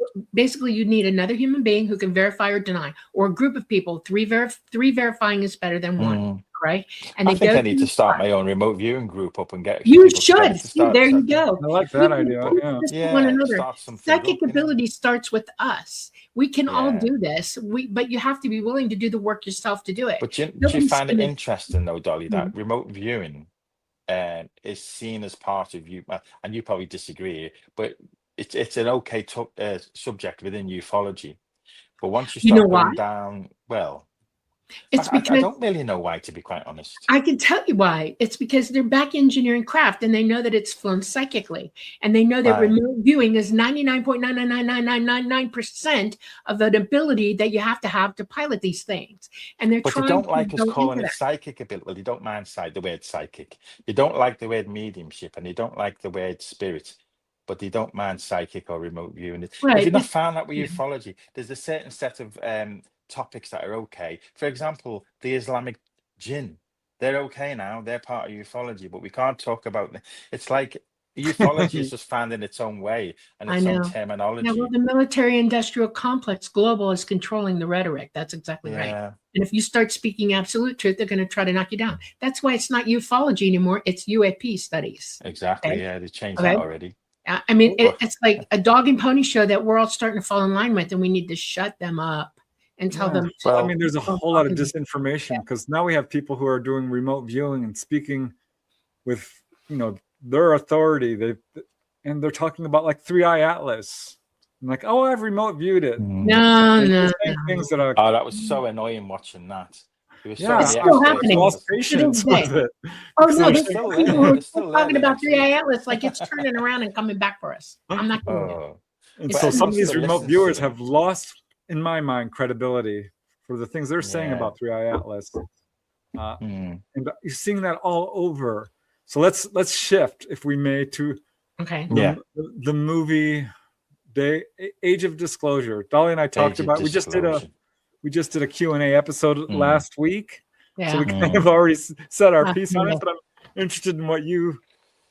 you need another human being who can verify or deny, or a group of people. Three verifying is better than one. Right? And I think I need to start my own remote viewing group up and get. You should. There you go. I like that idea. One another. Psychic ability starts with us. We can all do this. But you have to be willing to do the work yourself to do it. But do you find it interesting though, Dolly, that remote viewing is seen as part of you, and you probably disagree, but it's an okay subject within ufology. But once you start going down, well. It's because I don't really know why, to be quite honest. I can tell you why. It's because they're back engineering craft, and they know that it's flown psychically, and they know that remote viewing is 99.99999% of an ability that you have to pilot these things. And they're trying. But they don't like us calling it psychic ability. Well, you don't mind the word psychic. You don't like the word mediumship, and you don't like the word spirit. But they don't mind psychic or remote viewing. Right. If you've not found that with ufology, there's a certain set of topics that are okay. For example, the Islamic jinn, they're okay now, they're part of ufology, but we can't talk about them. It's like ufology is just found in its own way and its own terminology. Yeah, well, the military industrial complex global is controlling the rhetoric. That's exactly right. And if you start speaking absolute truth, they're going to try to knock you down. That's why it's not ufology anymore, it's UAP studies. Exactly. Yeah, they changed that already. I mean, it's like a dog and pony show that we're all starting to fall in line with, and we need to shut them up and tell them. Well, I mean, there's a whole lot of disinformation because now we have people who are doing remote viewing and speaking with, you know, their authority. They're talking about like 3-Eye Atlas. I'm like, oh, I've remote viewed it. No. Things that are. Oh, that was so annoying watching that. It's still happening. Lost patience with it. Oh no, there's people who are still talking about 3-Eye Atlas like it's turning around and coming back for us. I'm not going to. And so some of these remote viewers have lost, in my mind, credibility for the things they're saying about 3-Eye Atlas. And you're seeing that all over. So let's shift, if we may, to the movie Age of Disclosure. Dolly and I talked about. We just did a Q&A episode last week. So we kind of already said our piece on it, but I'm interested in what you,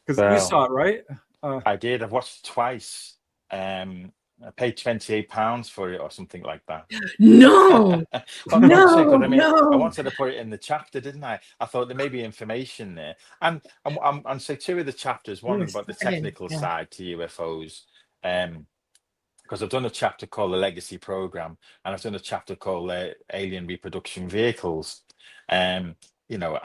because you saw it, right? I did. I've watched it twice. I paid £28 for it or something like that. No, I wanted to put it in the chapter, didn't I? I thought there may be information there, and so two of the chapters, one about the technical side to UFOs, because I've done a chapter called the Legacy Program, and I've done a chapter called Alien Reproduction Vehicles. You know,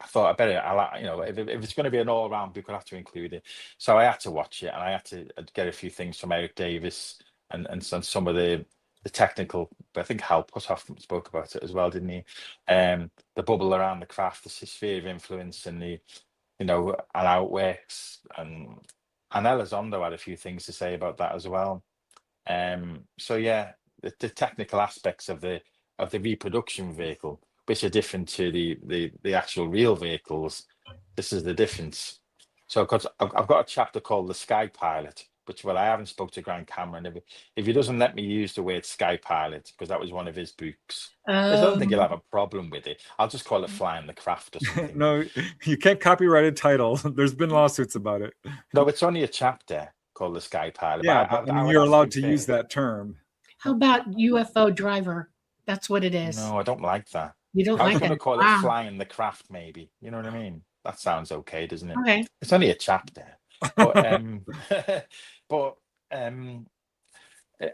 I thought I better, you know, if it's going to be an all-round book, I'll have to include it. So I had to watch it, and I had to get a few things from Eric Davis and some of the technical. But I think Hal Puthoff spoke about it as well, didn't he? The bubble around the craft, the sphere of influence, and the, you know, and how it works. And Elizondo had a few things to say about that as well. So yeah, the technical aspects of the reproduction vehicle, which are different to the actual real vehicles. This is the difference. So, because I've got a chapter called the Sky Pilot, which, well, I haven't spoke to Grant Cameron. If he doesn't let me use the word Sky Pilot, because that was one of his books, I don't think he'll have a problem with it. I'll just call it Flying the Craft or something. No, you can't copyright a title. There's been lawsuits about it. No, it's only a chapter called the Sky Pilot. Yeah, but I mean, you're allowed to use that term. How about UFO driver? That's what it is. No, I don't like that. You don't I like was going that? to call Wow. it Flying the Craft, maybe. You know what I mean? That sounds okay, doesn't it? Okay. It's only a chapter. But I mean,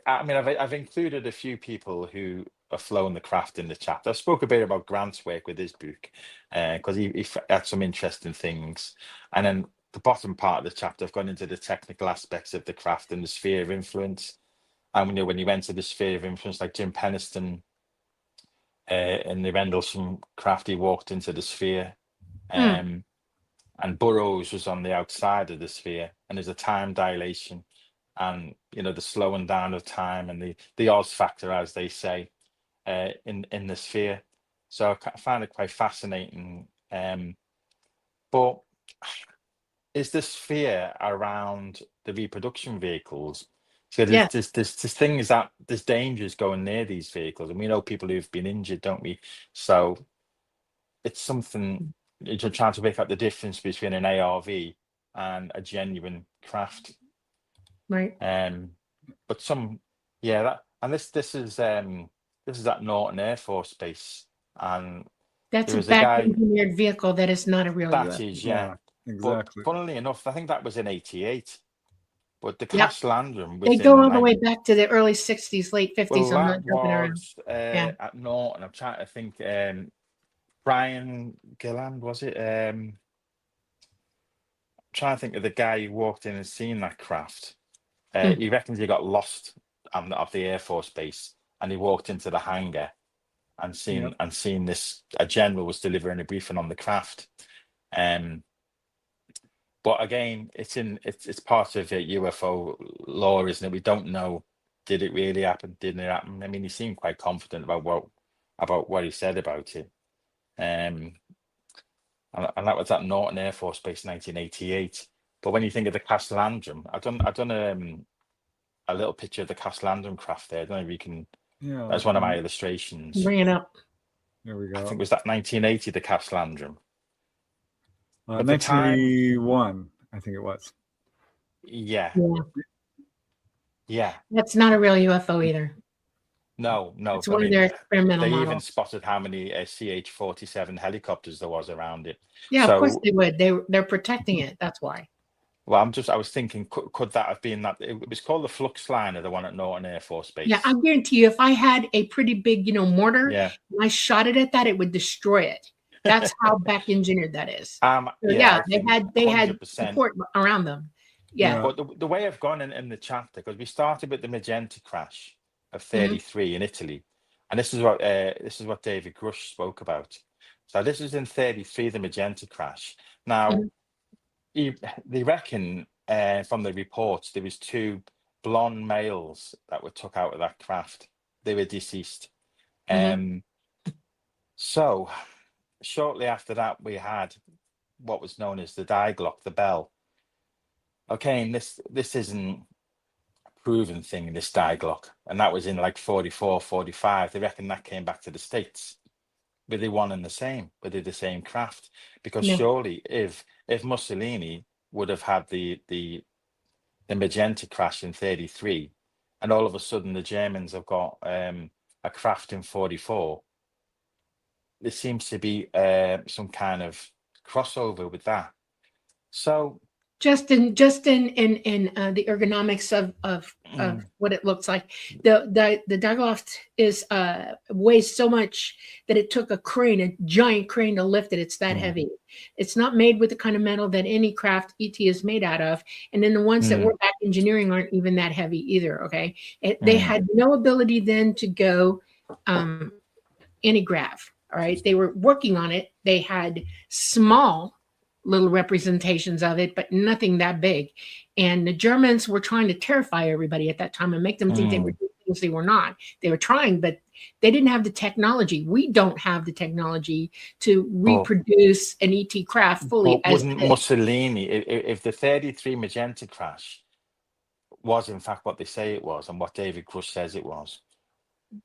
I've included a few people who have flown the craft in the chapter. I spoke a bit about Grant's work with his book because he had some interesting things. And then the bottom part of the chapter, I've gone into the technical aspects of the craft and the sphere of influence. And when you went to the sphere of influence, like Jim Penniston in the Rendlesham craft, he walked into the sphere. And Burroughs was on the outside of the sphere, and there's a time dilation, and the slowing down of time and the Oz factor, as they say, in the sphere. So I found it quite fascinating. But is the sphere around the reproduction vehicles? So there's things that there's dangers going near these vehicles, and we know people who've been injured, don't we? So it's something. You're trying to make up the difference between an ARV and a genuine craft, right? But this is at Norton Air Force Base, and that's a back-engineered vehicle that is not a real UFO. That is, yeah, exactly. But funnily enough, I think that was in '88. But the Cash Landrum was they go all the way back to the early '60s, late '50s. Well, I'm not jumping around. At Norton. I'm trying to think. Brian Gilland, was it? I'm trying to think of the guy who walked in and seen that craft. He reckons he got lost off the Air Force Base, and he walked into the hangar and seen this. A general was delivering a briefing on the craft. But again, it's part of UFO lore, isn't it? We don't know. Did it really happen? Didn't it happen? I mean, he seemed quite confident about what he said about it. And that was at Norton Air Force Base, 1988. But when you think of the Castle Landrum, I've done a little picture of the Castle Landrum craft there. I don't know if you can. Yeah, that's one of my illustrations. Bring it up. There we go. I think it was that 1980, the Castle Landrum. 1981, I think it was. Yeah. That's not a real UFO either. No. It's one of their experimental models. They even spotted how many CH-47 helicopters there was around it. Yeah, of course they would. They're protecting it. That's why. Well, I was thinking, could that have been that? It was called the Flux Liner, the one at Norton Air Force Base. Yeah, I guarantee you, if I had a pretty big, mortar, and I shot it at that, it would destroy it. That's how back engineered that is. They had support around them. Yeah. But the way I've gone in the chapter, because we started with the Magenta crash of 33 in Italy, and this is what David Grush spoke about. So this is in 33, the Magenta crash. Now, they reckon from the reports there was 2 blonde males that were took out of that craft. They were deceased. So shortly after that, we had what was known as the die glock, the bell. Okay, and this isn't proven thing, this die glock, and that was in like 44, 45. They reckon that came back to the States. Were they one and the same? Were they the same craft? Because surely if Mussolini would have had the Magenta crash in 33, and all of a sudden the Germans have got a craft in 44, there seems to be some kind of crossover with that. So just in the ergonomics of what it looks like, the Diagloft is weighs so much that it took a giant crane to lift it. It's that heavy. It's not made with the kind of metal that any craft ET is made out of, and then the ones that were back engineering aren't even that heavy either. Okay, they had no ability then to go anti-grav. All right, they were working on it. They had small little representations of it, but nothing that big. And the Germans were trying to terrify everybody at that time and make them think they were doing things they were not. They were trying, but they didn't have the technology. We don't have the technology to reproduce an ET craft fully. Wouldn't Mussolini, if the 33 Magenta crash was in fact what they say it was and what David Grush says it was,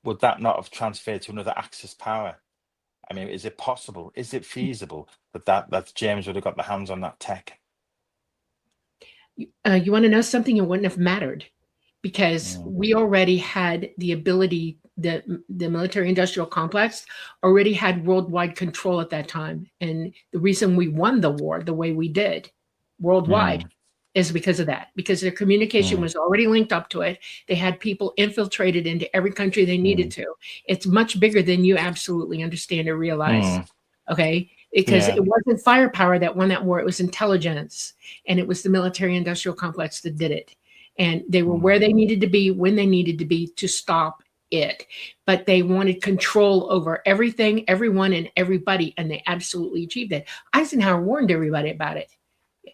would that not have transferred to another Axis power? I mean, is it possible? Is it feasible that James would have got the hands on that tech? You want to know something? It wouldn't have mattered, because we already had the ability, the military industrial complex already had worldwide control at that time. And the reason we won the war the way we did worldwide is because of that, because their communication was already linked up to it. They had people infiltrated into every country they needed to. It's much bigger than you absolutely understand or realize. Okay. Because it wasn't firepower that won that war. It was intelligence. And it was the military industrial complex that did it. And they were where they needed to be, when they needed to be, to stop it. But they wanted control over everything, everyone, and everybody. And they absolutely achieved it. Eisenhower warned everybody about it.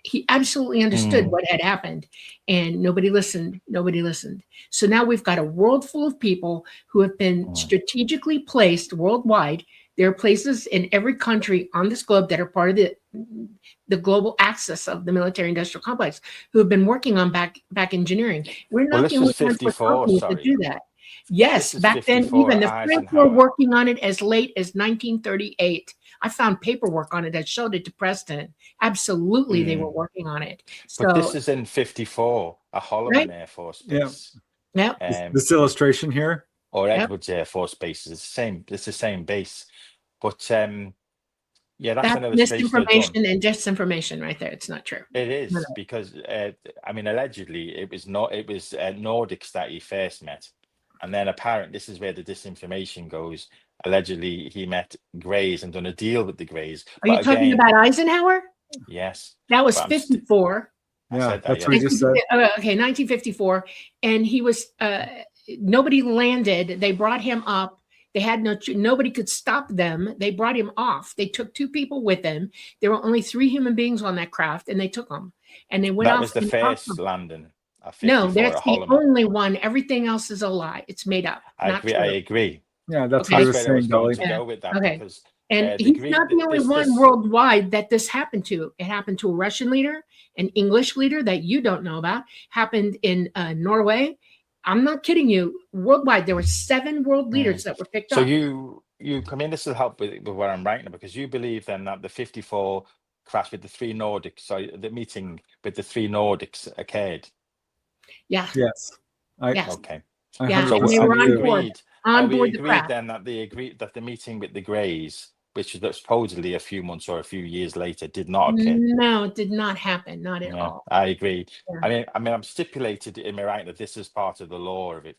He absolutely understood what had happened, and nobody listened. Nobody listened. So now we've got a world full of people who have been strategically placed worldwide. There are places in every country on this globe that are part of the global axis of the military industrial complex who have been working on back engineering. We're not the only ones to do that. Yes, back then, even the French were working on it as late as 1938. I found paperwork on it that showed it to Preston. Absolutely, they were working on it. So, but this is in 54, a Holloman Air Force base. Yeah. This illustration here, or Edwards Air Force base, is the same. It's the same base, but that's misinformation and disinformation right there. It's not true. It is because I mean, allegedly it was Nordics that he first met, and then apparently this is where the disinformation goes. Allegedly, he met Greys and done a deal with the Greys. Are you talking about Eisenhower? Yes. That was 54. Yeah, that's what he just said. Okay, 1954. And he was, nobody landed. They brought him up. They had nobody could stop them. They brought him off. They took 2 people with them. There were only 3 human beings on that craft, and they took them. And they went off. That was the first landing. No, that's the only one. Everything else is a lie. It's made up. I agree. Yeah, that's what I was saying, Dolly. Because, and he's not the only one worldwide that this happened to. It happened to a Russian leader, an English leader that you don't know about. Happened in Norway. I'm not kidding you. Worldwide, there were 7 world leaders that were picked up. So you come in. This will help with what I'm writing, because you believe then that the 54 crash with the 3 Nordics. So the meeting with the 3 Nordics occurred. Yeah. Yes. Okay. Yeah. So and they were on board. On board the craft. Then that they agreed that the meeting with the Greys, which was supposedly a few months or a few years later, did not occur. No, it did not happen. Not at all. I agree. Yeah. I mean, I'm stipulated in my writing that this is part of the lore of it,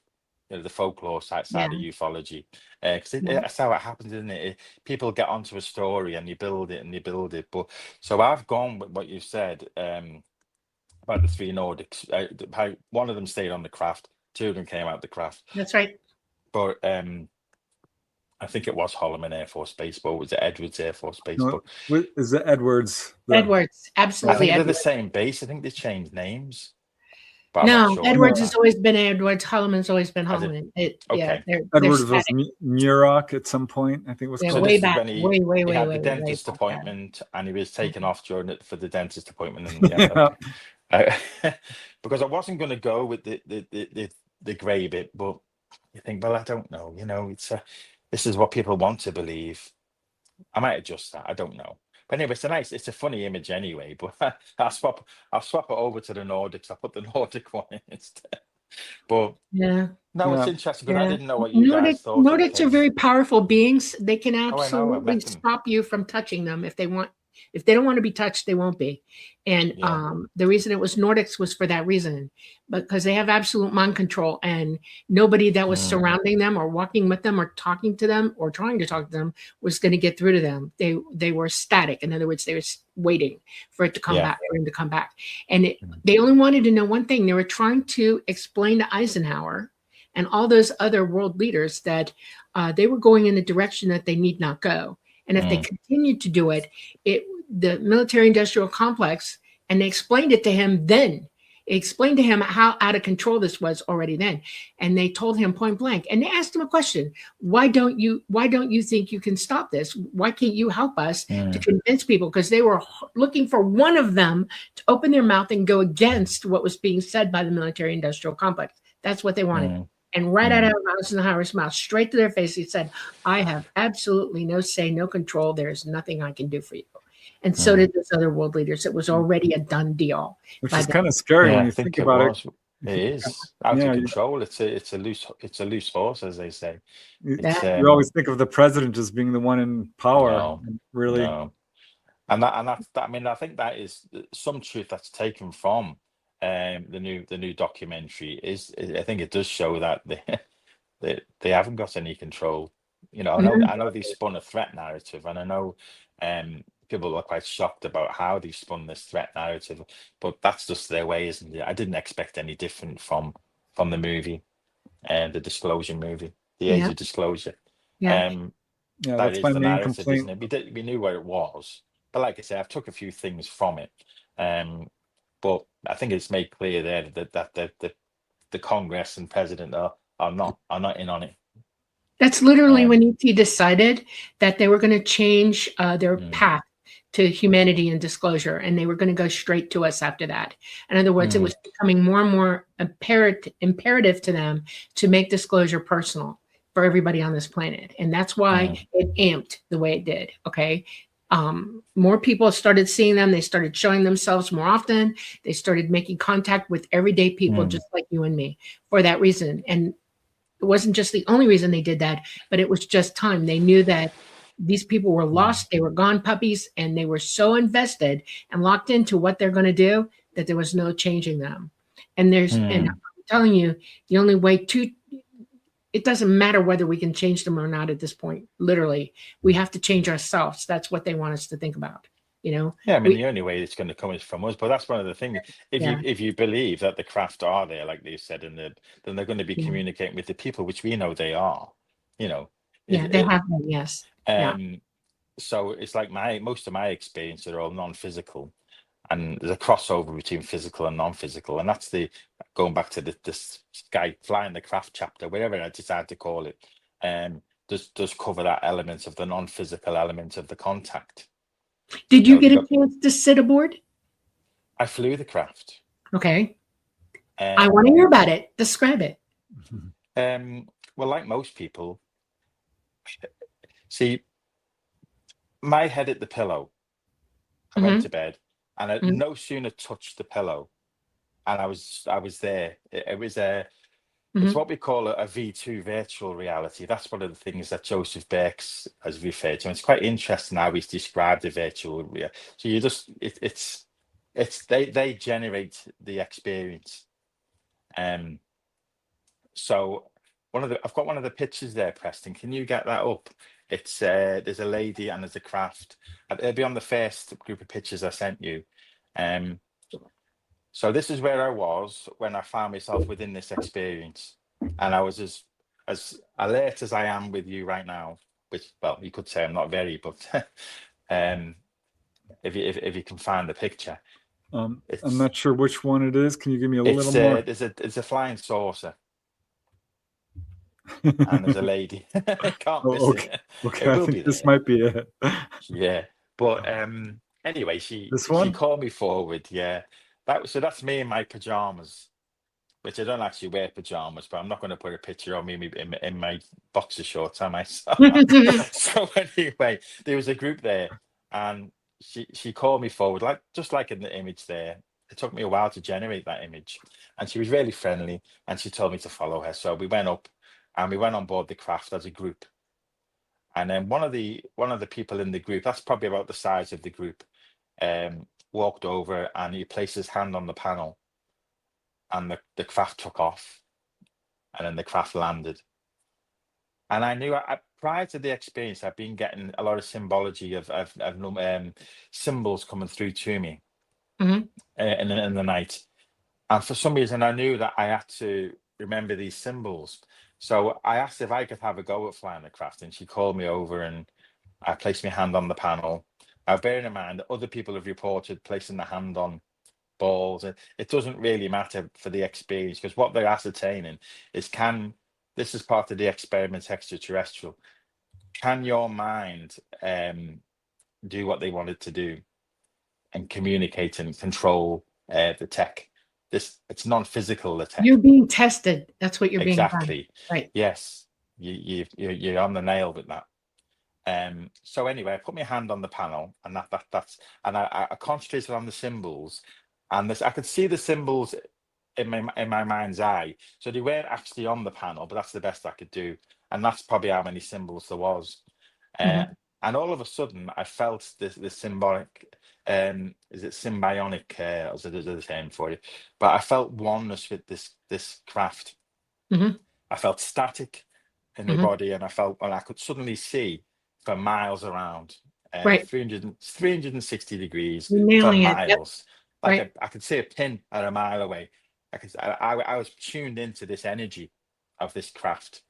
the folklore side of ufology, because that's how it happens, isn't it? People get onto a story and you build it. But so I've gone with what you've said about the 3 Nordics. How one of them stayed on the craft, 2 of them came out the craft. That's right. But I think it was Holloman Air Force Base, but was it Edwards Air Force Base? No, is it Edwards? Edwards, absolutely. I think they're the same base. I think they changed names. No, Edwards has always been Edwards. Holloman's always been Holloman. Edwards was Muroc at some point. I think it was called. Way back. Way. He had the dentist appointment, and he was taken off for the dentist appointment. And, because I wasn't going to go with the grey bit, but you think, well, I don't know. It's this is what people want to believe. I might adjust that. I don't know. But anyway, it's a funny image anyway. But I'll swap it over to the Nordics. I'll put the Nordic one in instead. But it's interesting because I didn't know what you guys thought. Nordics are very powerful beings. They can absolutely stop you from touching them if they want. If they don't want to be touched, they won't be. And the reason it was Nordics was for that reason, because they have absolute mind control, and nobody that was surrounding them or walking with them or talking to them or trying to talk to them was going to get through to them. They were static. In other words, they were waiting for it to come back, for him to come back. And they only wanted to know one thing. They were trying to explain to Eisenhower and all those other world leaders that they were going in a direction that they need not go. And if they continued to do it, the military industrial complex, and they explained it to him then. It explained to him how out of control this was already then. And they told him point blank, and they asked him a question. Why don't you think you can stop this? Why can't you help us to convince people? Because they were looking for one of them to open their mouth and go against what was being said by the military industrial complex. That's what they wanted. And right out of Eisenhower's mouth, straight to their face, he said, I have absolutely no say, no control. There's nothing I can do for you. And so did those other world leaders. It was already a done deal. Which is kind of scary when you think about it. It is out of control. It's a loose horse, as they say. You always think of the president as being the one in power. No, really. No. And that's I mean, I think that is some truth that's taken from the new documentary. I think it does show that they haven't got any control. I know they spun a threat narrative, and I know people were quite shocked about how they spun this threat narrative, but that's just their way, isn't it? I didn't expect any different from the movie and the disclosure movie, the Age of Disclosure. That's my main complaint. Isn't it? We knew where it was, but like I say, I've took a few things from it, but I think it's made clear there that the Congress and President are not in on it. That's literally when ET decided that they were going to change their path to humanity and disclosure, and they were going to go straight to us after that. In other words, it was becoming more and more imperative to them to make disclosure personal for everybody on this planet. And that's why it amped the way it did. Okay. More people started seeing them. They started showing themselves more often. They started making contact with everyday people just like you and me for that reason. And it wasn't just the only reason they did that, but it was just time. They knew that these people were lost. They were gone puppies, and they were so invested and locked into what they're going to do that there was no changing them. And and I'm telling you, the only way it doesn't matter whether we can change them or not at this point. Literally, we have to change ourselves. That's what they want us to think about. Yeah, I mean, the only way it's going to come is from us. But that's one of the things. If you believe that the craft are there, like they said, then they're going to be communicating with the people, which we know they are. They have them. Yes. So it's like most of my experience are all non-physical, and there's a crossover between physical and non-physical, and that's going back to this guy flying the craft chapter, whatever I decided to call it, does cover that element of the non-physical element of the contact. Did you get a chance to sit aboard? I flew the craft. Okay. I want to hear about it. Describe it. Well, like most people, see, my head hit the pillow. I went to bed, and I no sooner touched the pillow, and I was there. It was it's what we call a V2 virtual reality. That's one of the things that Joseph Birks has referred to. And it's quite interesting how he's described the virtual reality. So you just they generate the experience. So I've got one of the pictures there, Preston. Can you get that up? It's there's a lady and there's a craft. It'll be on the first group of pictures I sent you. So this is where I was when I found myself within this experience, and I was as alert as I am with you right now. Which, well, you could say I'm not very, but if you can find the picture, I'm not sure which one it is. Can you give me a little more? It's a flying saucer. And there's a lady. Can't miss it. Okay, I think this might be it. Yeah, but anyway, she called me forward. Yeah, that's me in my pajamas, which I don't actually wear pajamas, but I'm not going to put a picture of me in my boxer shorts, am I? So anyway, there was a group there, and she called me forward, just like in the image there. It took me a while to generate that image, and she was really friendly, and she told me to follow her. So we went up. And we went on board the craft as a group. And then one of the people in the group, that's probably about the size of the group, walked over and he placed his hand on the panel, and the craft took off, and then the craft landed. And I knew prior to the experience, I've been getting a lot of symbology of symbols coming through to me in the night. And for some reason, I knew that I had to remember these symbols. So I asked if I could have a go at flying the craft, and she called me over, and I placed my hand on the panel, Now, bearing in mind that other people have reported placing their hand on balls, it doesn't really matter for the experience, because what they're ascertaining is, this is part of the experiment extraterrestrial, can your mind do what they want it to do and communicate and control the tech? It's non-physical, the tech. You're being tested. That's what you're being done. Exactly. Right. Yes, you're on the nail with that. So anyway, I put my hand on the panel, and that's and I concentrated on the symbols, and I could see the symbols in my mind's eye. So they weren't actually on the panel, but that's the best I could do, and that's probably how many symbols there was. And all of a sudden, I felt this symbolic. Is it symbionic? As there's a term for it, but I felt oneness with this craft. I felt static in my body, and I could suddenly see for miles around, Right. 360 degrees You're for nailing it. Yep. miles. Like Right. I could see a pin at a mile away. I was tuned into this energy of this craft.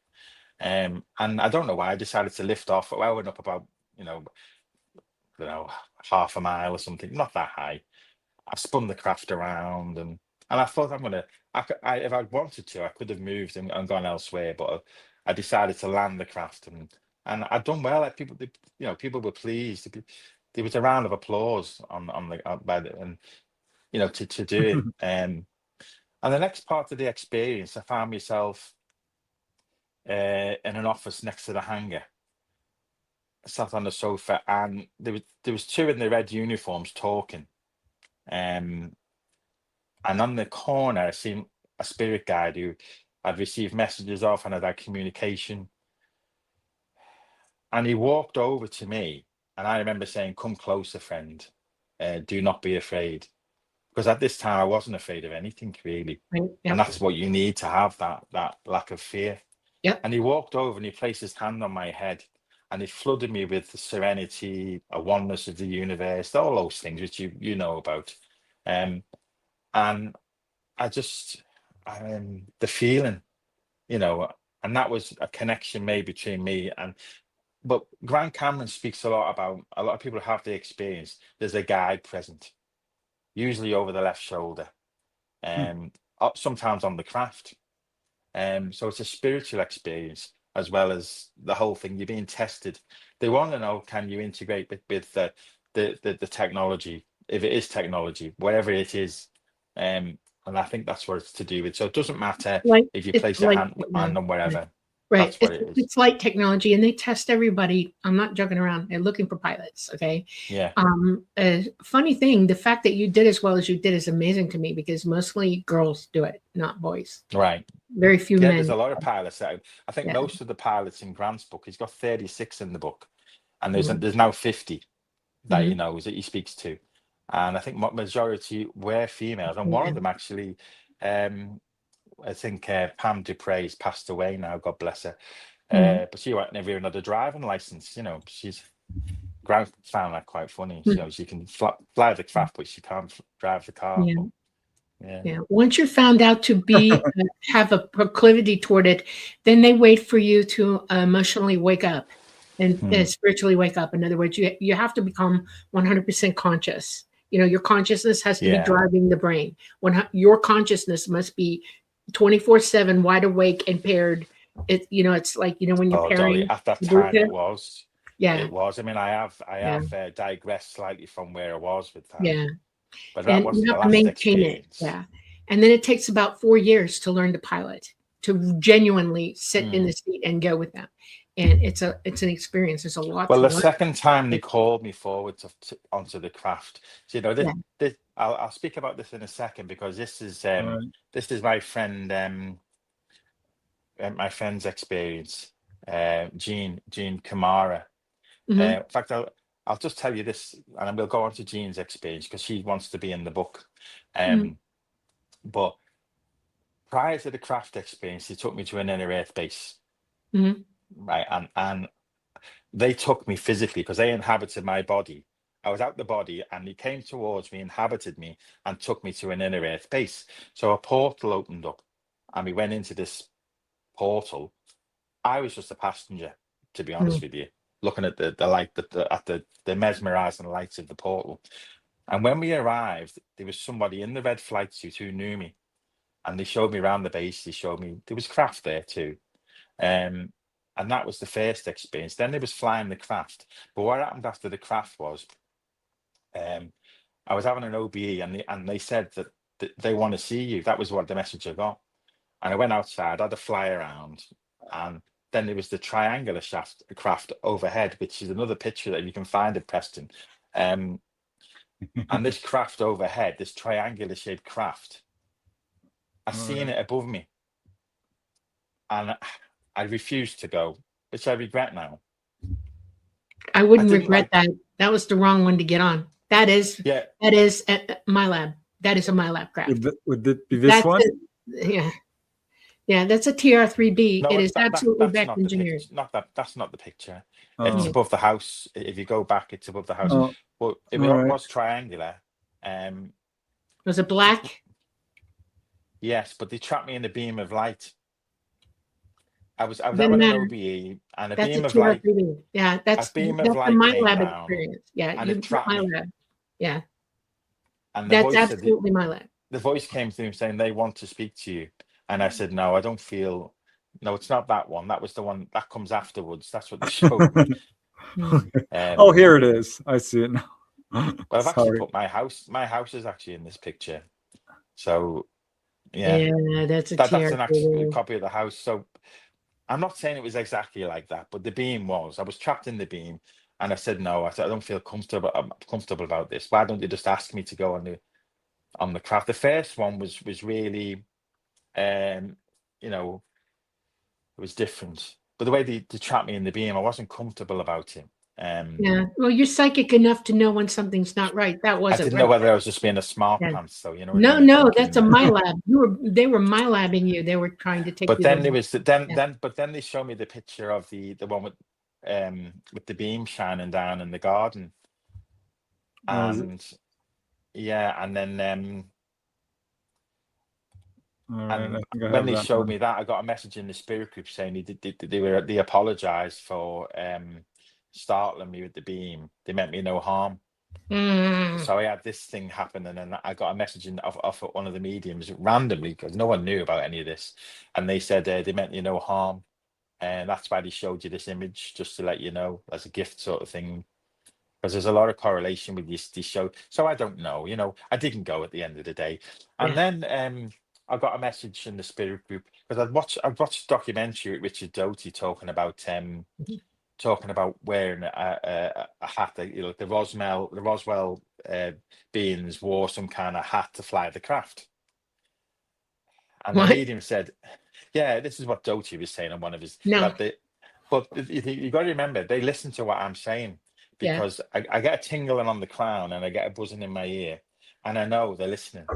And I don't know why I decided to lift off. I went up about, half a mile or something, not that high. I spun the craft around, and I thought if I wanted to, I could have moved and gone elsewhere, but I decided to land the craft, and I'd done well. Like people were pleased. There was a round of applause to do it. And the next part of the experience, I found myself in an office next to the hangar. I sat on the sofa, and there was two in the red uniforms talking. And on the corner, I seen a spirit guide who I'd received messages off and I'd had communication. And he walked over to me, and I remember saying, "Come closer, friend. Do not be afraid." Because at this time, I wasn't afraid of anything, really. Right. Yep. And that's what you need to have, that lack of fear. Yep. And he walked over and he placed his hand on my head, and he flooded me with the serenity, a oneness of the universe, all those things which you know about. And I just, the feeling, and that was a connection made between me and. But Grant Cameron speaks a lot about, a lot of people have the experience. There's a guide present, usually over the left shoulder, sometimes on the craft. So it's a spiritual experience as well as the whole thing. You're being tested. They want to know, can you integrate with the technology, if it is technology, whatever it is. And I think that's what it's to do with. So it doesn't matter if you place a hand on wherever. Right. That's what it is. It's light technology, and they test everybody. I'm not joking around. They're looking for pilots. Okay. Yeah. Funny thing, the fact that you did as well as you did is amazing to me, because mostly girls do it, not boys. Right. Very few men. There's a lot of pilots. I think most of the pilots in Grant's book, he's got 36 in the book, and there's now 50 that he knows, that he speaks to, and I think majority were females, and one of them actually. I think Pam Dupre's passed away now, God bless her. But she never even had a driving license. Grant found that quite funny. She can fly the craft, but she can't drive the car. Yeah. Once you're found out to be have a proclivity toward it, then they wait for you to emotionally wake up and spiritually wake up. In other words, you have to become 100% conscious. Your consciousness has to be driving the brain. Your consciousness must be 24/7 wide awake and paired. It's like when you're pairing. Dolly, at that time it was. It was. I mean, I have digressed slightly from where I was with that. Yeah. But that was you the have to last maintain experience. it. Yeah. And then it takes about 4 years to learn to pilot, to genuinely sit in the seat and go with them. And it's an experience. There's a lot. Well, the second time they called me forward onto the craft, I'll speak about this in a second, because this is my friend, my friend's experience, Jean Kamara. In fact, I'll just tell you this, and then we'll go on to Jean's experience, because she wants to be in the book. But prior to the craft experience, they took me to an inner Earth base, right, and they took me physically, because they inhabited my body. I was out the body, and he came towards me, inhabited me, and took me to an inner Earth base. So a portal opened up, and we went into this portal. I was just a passenger, to be honest with you. looking at the light, the mesmerizing lights of the portal. And when we arrived, there was somebody in the red flight suit who knew me, and they showed me around the base. They showed me there was craft there too. And that was the first experience. Then there was flying the craft. But what happened after the craft was, I was having an OBE, and they said that they want to see you. That was what the message I got. And I went outside, I had a fly around, and then there was the triangular craft overhead, which is another picture that you can find at Preston. And this craft overhead, this triangular shaped craft, I seen it above me, and I refused to go, which I regret now. I wouldn't regret that. That was the wrong one to get on. That is my lab. That is a my lab craft. Would it be this one? Yeah, that's a TR3B. No, it is absolutely back engineered. That's not the picture. It's above the house. If you go back, it's above the house. Well, it was triangular. Was it black? Yes, but they trapped me in a beam of light. I was having an OBE, and a beam of light. Yeah, that's a beam of light my came lab down, experience. Yeah, and it trapped my me. lab. Yeah, and that's absolutely my lab. The voice came through saying they want to speak to you, and I said no, I don't feel. No, it's not that one. That was the one that comes afterwards. That's what they showed me. Oh, here it is. I see it now. Well, I've actually put my house. My house is actually in this picture. So, yeah, that's an actual copy of the house. So, I'm not saying it was exactly like that, but the beam was. I was trapped in the beam, and I said no. I said I don't feel comfortable. I'm comfortable about this. Why don't you just ask me to go on the craft? The first one was really, you know, it was different. But the way they trapped me in the beam, I wasn't comfortable about it. Yeah, well, you're psychic enough to know when something's not right. That wasn't. I didn't know whether I was just being a smart pants, though. You know. No, that's a my lab. They were my labbing you. They were trying to take. But then there was then they showed me the picture of the one with the beam shining down in the garden, and and then when they showed me that, I got a message in the spirit group saying they apologized for startling me with the beam. They meant me no harm. So I had this thing happen, and then I got a message off one of the mediums randomly, because no one knew about any of this, and they said they meant you no harm, and that's why they showed you this image, just to let you know, as a gift sort of thing, because there's a lot of correlation with this show. So I don't know, I didn't go at the end of the day. And then I got a message in the spirit group, because I'd watched a documentary with Richard Doty talking about wearing a hat. The Roswell beings wore some kind of hat to fly the craft. And the medium said, yeah, this is what Doty was saying on one of his. But you got to remember, they listen to what I'm saying, because I get a tingling on the crown and I get a buzzing in my ear, and I know they're listening.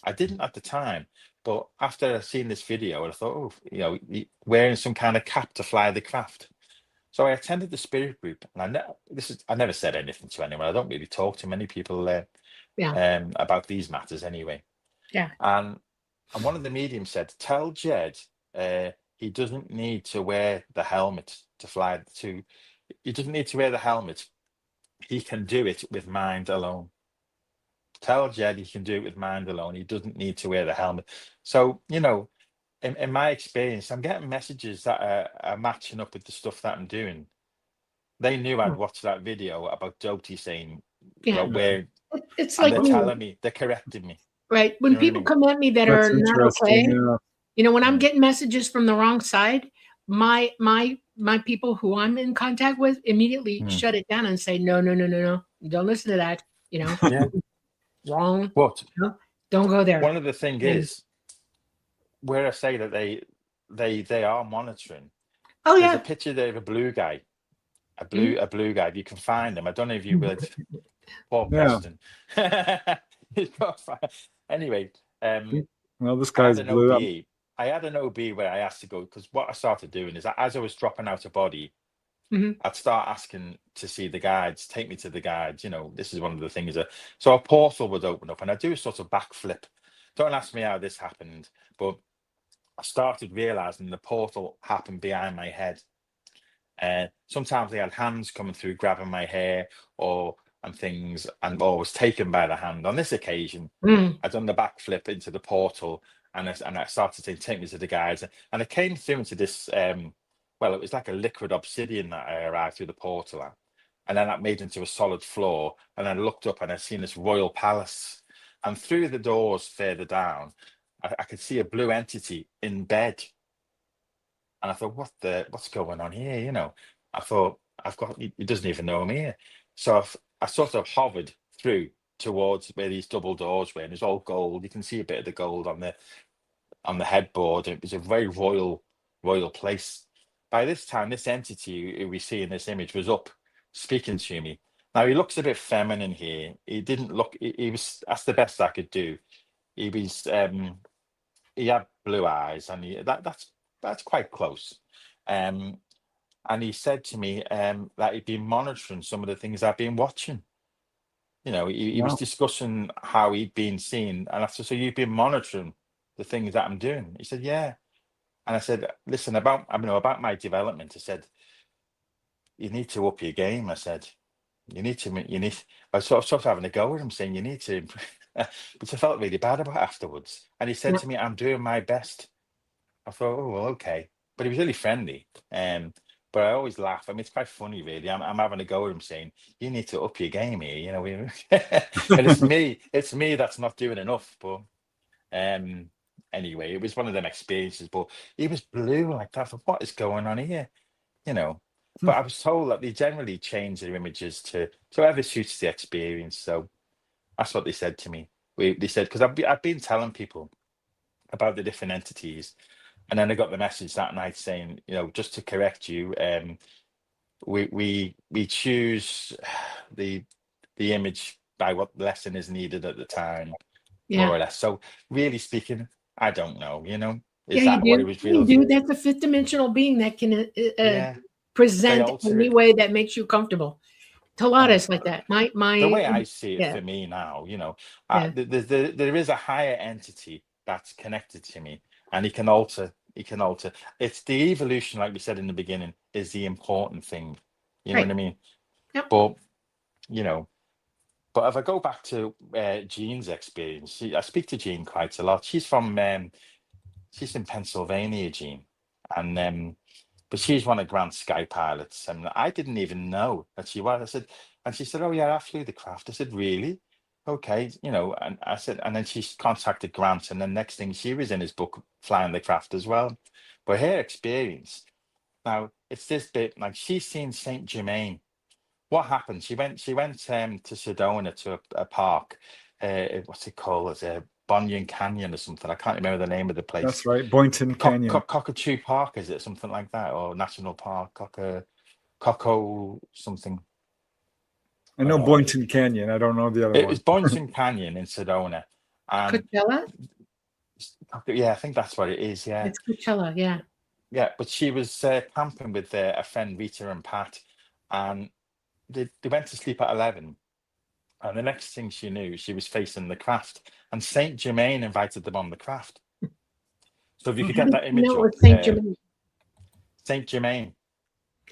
I didn't at the time, but after I've seen this video, I thought, wearing some kind of cap to fly the craft. So I attended the spirit group, and I never said anything to anyone. I don't really talk to many people about these matters anyway. Yeah. And one of the mediums said, tell Jed he doesn't need to wear the helmet to fly. He doesn't need to wear the helmet. He can do it with mind alone. Tell Jed he can do it with mind alone. He doesn't need to wear the helmet. So, in my experience, I'm getting messages that are matching up with the stuff that I'm doing. They knew I'd watched that video about Doty saying, where it's like they're telling me, they're correcting me. Right. When people come at me that are not okay, when I'm getting messages from the wrong side, my people who I'm in contact with immediately shut it down and say, no, don't listen to that. Wrong. What? Don't go there. One of the things is, where I say that they are monitoring. Oh, there's a picture there of a blue guy, a blue guy. If you can find him, I don't know if you will. Poor Preston. Anyway, well, this guy's blue. I had an OB where I asked to go, because what I started doing is, as I was dropping out of body, I'd start asking to see the guides, take me to the guides. This is one of the things. So a portal would open up, and I do a sort of backflip. Don't ask me how this happened, but I started realizing the portal happened behind my head. Sometimes they had hands coming through, grabbing my hair and things, and or was taken by the hand. On this occasion, I'd done the backflip into the portal, and I started saying, "Take me to the guys," and I came through into this. Well, it was like a liquid obsidian that I arrived through the portal at, and then that made into a solid floor. And I looked up and I'd seen this royal palace, and through the doors further down, I could see a blue entity in bed. And I thought, what's going on here? You know, I thought, he doesn't even know I'm here. So I sort of hovered through towards where these double doors were, and it's all gold. You can see a bit of the gold on the headboard. It was a very royal place. By this time, this entity who we see in this image was up speaking to me. Now he looks a bit feminine here. He didn't look. He was. That's the best I could do. He was. He had blue eyes, and that's quite close. And he said to me that he'd been monitoring some of the things I've been watching. You know, he was discussing how he'd been seen, and I said, "So you've been monitoring the things that I'm doing?" He said, "Yeah." And I said, "Listen, about my development." I said, "You need to up your game." I said, "You need." I was sort of having a go with him, saying, "You need to," which I felt really bad about afterwards. And he said to me, "I'm doing my best." I thought, "Oh, well, okay." But he was really friendly. But I always laugh. I mean, it's quite funny, really. I'm having a go at him, saying, "You need to up your game here," you know. And it's me that's not doing enough. But anyway, it was one of them experiences. But he was blue like that. I thought, what is going on here? You know. But I was told that they generally change their images to whoever suits the experience. So that's what they said to me. They said, because I've been telling people about the different entities, and then I got the message that night saying, you know, just to correct you, we choose the image by what lesson is needed at the time, more or less. So really speaking, I don't know, you know, is that what it was You real? do. That's a fifth dimensional being that can present any way that makes you comfortable. To a lot of us like that. The way I see it for me now, you know, there is a higher entity that's connected to me, and he can alter. It's the evolution, like we said in the beginning, is the important thing. You know what I mean? Yep. But you know, but if I go back to Jean's experience, I speak to Jean quite a lot. She's from she's in Pennsylvania, Jean, and but she's one of Grant's sky pilots, and I didn't even know that she was. I said, and she said, "Oh yeah, I flew the craft." I said, "Really? Okay, you know." And I said, and then she contacted Grant, and then next thing she was in his book, flying the craft as well. But her experience now, it's this bit like she's seen Saint Germain. What happened? She went to Sedona to a park. What's it called? It's a Bunyan Canyon or something. I can't remember the name of the place. That's right, Boynton Canyon. Cockatoo Park, is it something like that, or National Park? Coco something. I know Boynton Canyon. I don't know the other one. It was Boynton Canyon in Sedona. Coachella? Yeah, I think that's what it is. Yeah, it's Coachella. Yeah. Yeah, but she was camping with a friend, Rita and Pat, and they went to sleep at 11. And the next thing she knew, she was facing the craft, and Saint Germain invited them on the craft. So if you could get that image up, Saint Germain.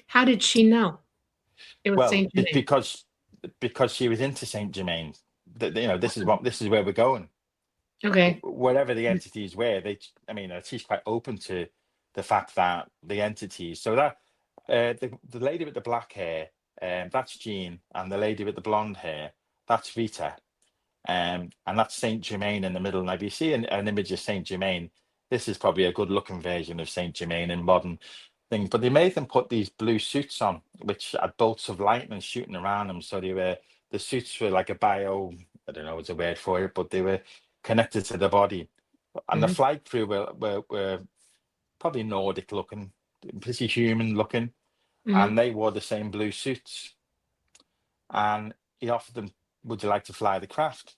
How did she know it was Saint Germain? Because she was into Saint Germain. That, you know, this is where we're going. Okay. Whatever the entities were, she's quite open to the fact that the entities. So that the lady with the black hair, that's Jean, and the lady with the blonde hair, that's Rita, and that's Saint Germain in the middle. Now, if you see an image of Saint Germain, this is probably a good-looking version of Saint Germain in modern things. But they made them put these blue suits on, which had bolts of lightning shooting around them. So the suits were like I don't know what's a word for it, but they were connected to the body. And the flight crew were probably Nordic looking, pretty human looking, and they wore the same blue suits. And he offered them, "Would you like to fly the craft?"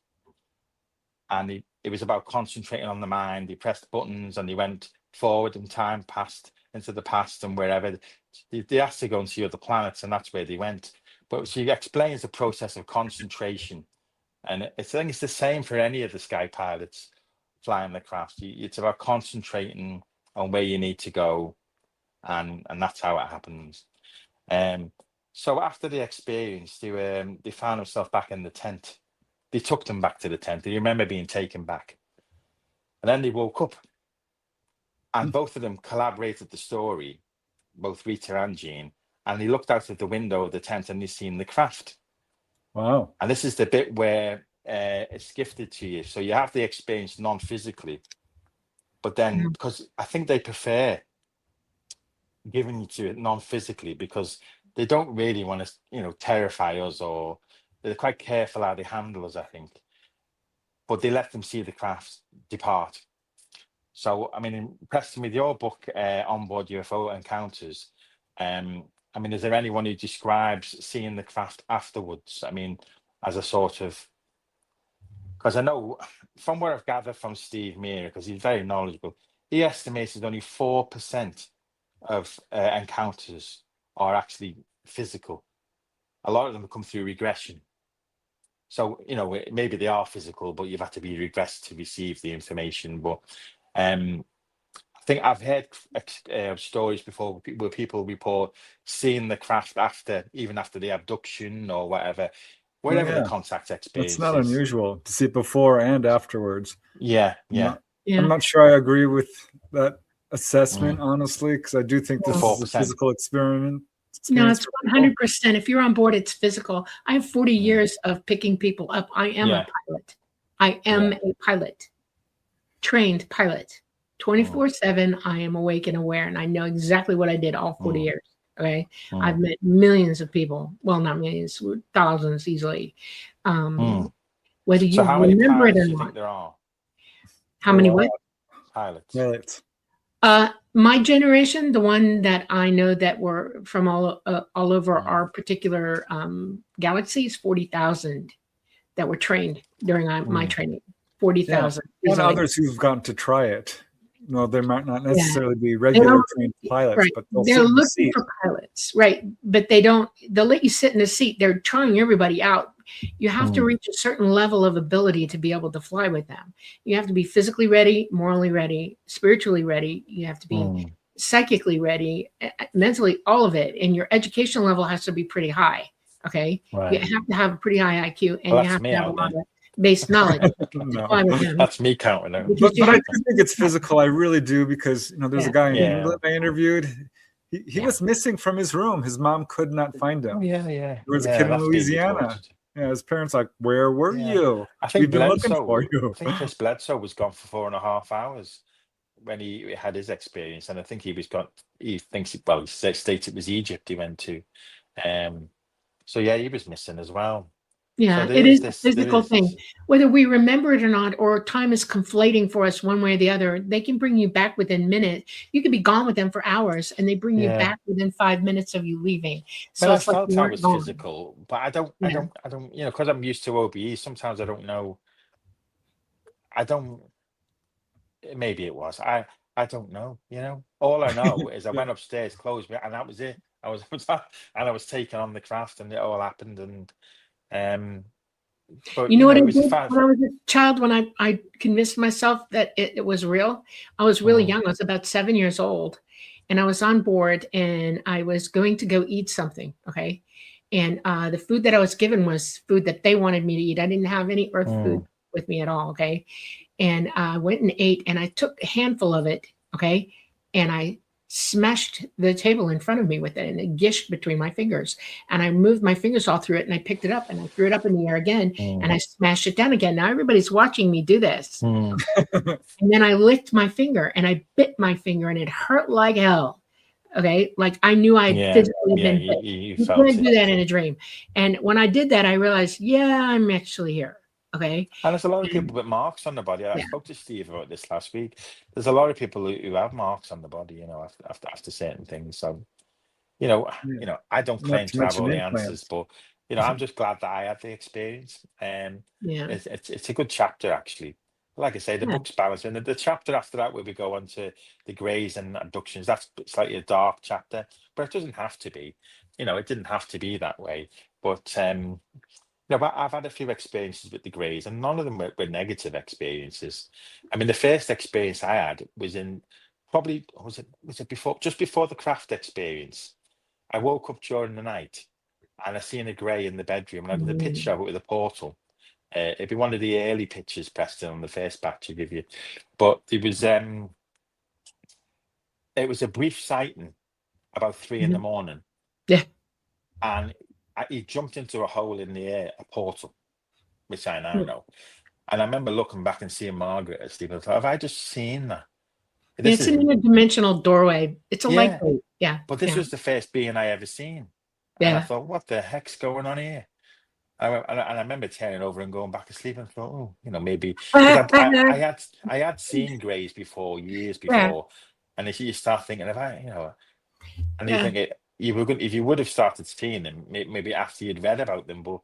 And it was about concentrating on the mind. He pressed buttons and he went forward, and time passed into the past and wherever. They asked to go and see other planets, and that's where they went. But she explains the process of concentration. And I think it's the same for any of the sky pilots flying the craft. It's about concentrating on where you need to go, and that's how it happens. So after the experience, they found themselves back in the tent. They took them back to the tent. They remember being taken back. And then they woke up. And both of them collaborated the story, both Rita and Jean. And they looked out of the window of the tent and they seen the craft. Wow. And this is the bit where it's gifted to you. So you have the experience non-physically. But then, because I think they prefer giving you to it non-physically, because they don't really want to, terrify us, or they're quite careful how they handle us, I think. But they let them see the craft depart. So, I mean, Preston, with your book, Onboard UFO Encounters, is there anyone who describes seeing the craft afterwards? I mean, as a sort of, because I know from what I've gathered from Steve Meara, because he's very knowledgeable, he estimates that only 4% of encounters are actually physical. A lot of them come through regression. So, maybe they are physical, but you've had to be regressed to receive the information. But I think I've heard stories before where people report seeing the craft even after the abduction or whatever the contact experience. That's not unusual to see it before and afterwards. Yeah. I'm not sure I agree with that assessment, honestly, because I do think this is a physical experiment. No, it's 100%. If you're on board, it's physical. I have 40 years of picking people up. I am a pilot. I am a pilot, trained pilot. 24/7, I am awake and aware, and I know exactly what I did all 40 years. Okay. I've met millions of people. Well, not millions, thousands easily. Whether you remember it or not. Think there are? How many what? Pilots. My generation, the one that I know that were from all over our particular galaxy, is 40,000 that were trained during my training. 40,000. And others who've gotten to try it. No, they might not necessarily be regular trained pilots, right. but they're looking for pilots, right? But they'll let you sit in a seat. They're trying everybody out. You have to reach a certain level of ability to be able to fly with them. You have to be physically ready, morally ready, spiritually ready. You have to be psychically ready, mentally, all of it. And your education level has to be pretty high. Okay. Right. You have to have a pretty high IQ, and you have to have a lot of base knowledge. That's me counting out. But I do think it's physical. I really do, because there's a guy in England I interviewed. He was missing from his room. His mom could not find him. There was a kid in Louisiana. His parents like, where were you? I think we've been looking for you. I think Chris Bledsoe was gone for 4.5 hours when he had his experience, and I think he thinks he states it was Egypt he went to. So he was missing as well. Yeah, so it is a physical thing. Whether we remember it or not, or time is conflating for us one way or the other, they can bring you back within minutes. You could be gone with them for hours, and they bring you back within 5 minutes of you leaving. So I felt I was physical, but I don't, because I'm used to OBE. Sometimes I don't know. Maybe it was. I don't know. All I know is I went upstairs, closed me, and that was it. I was taken on the craft, and it all happened, and. But, what I did when I was a child, when I convinced myself that it was real? I was really young. I was about 7 years old, and I was on board, and I was going to go eat something. Okay. And the food that I was given was food that they wanted me to eat. I didn't have any earth food with me at all. Okay. And I went and ate, and I took a handful of it. Okay. And I smashed the table in front of me with it, and it gished between my fingers, and I moved my fingers all through it, and I picked it up, and I threw it up in the air again, and I smashed it down again. Now everybody's watching me do this. And then I licked my finger, and I bit my finger, and it hurt like hell. Okay. Like I knew I physically been bit. You couldn't do that in a dream. And when I did that, I realized, I'm actually here. Okay. And there's a lot of people with marks on the body. I spoke to Steve about this last week. There's a lot of people who have marks on the body, after certain things. So, I don't claim to have all the answers, but I'm just glad that I had the experience. It's a good chapter, actually. Like I say, the book's balanced, and the chapter after that, where we go on to the greys and abductions, that's slightly a dark chapter, but it doesn't have to be. It didn't have to be that way. But I've had a few experiences with the greys, and none of them were negative experiences. I mean, the first experience I had was in just before the craft experience. I woke up during the night and I seen a grey in the bedroom, and I did a picture of it with a portal. It'd be one of the early pictures, Preston, on the first batch I give you. But it was a brief sighting about 3 in the morning. Yeah. And he jumped into a hole in the air, a portal, which I now know. And I remember looking back and seeing Margaret asleep. I thought, have I just seen that? Yeah, it's an interdimensional doorway. It's a light gate. Yeah. But this was the first being I ever seen. Yeah. And I thought, what the heck's going on here? And I remember turning over and going back to sleep and thought, oh, maybe. I had seen greys before, years before. And if you start thinking about, and you think if you would have started seeing them, maybe after you'd read about them, but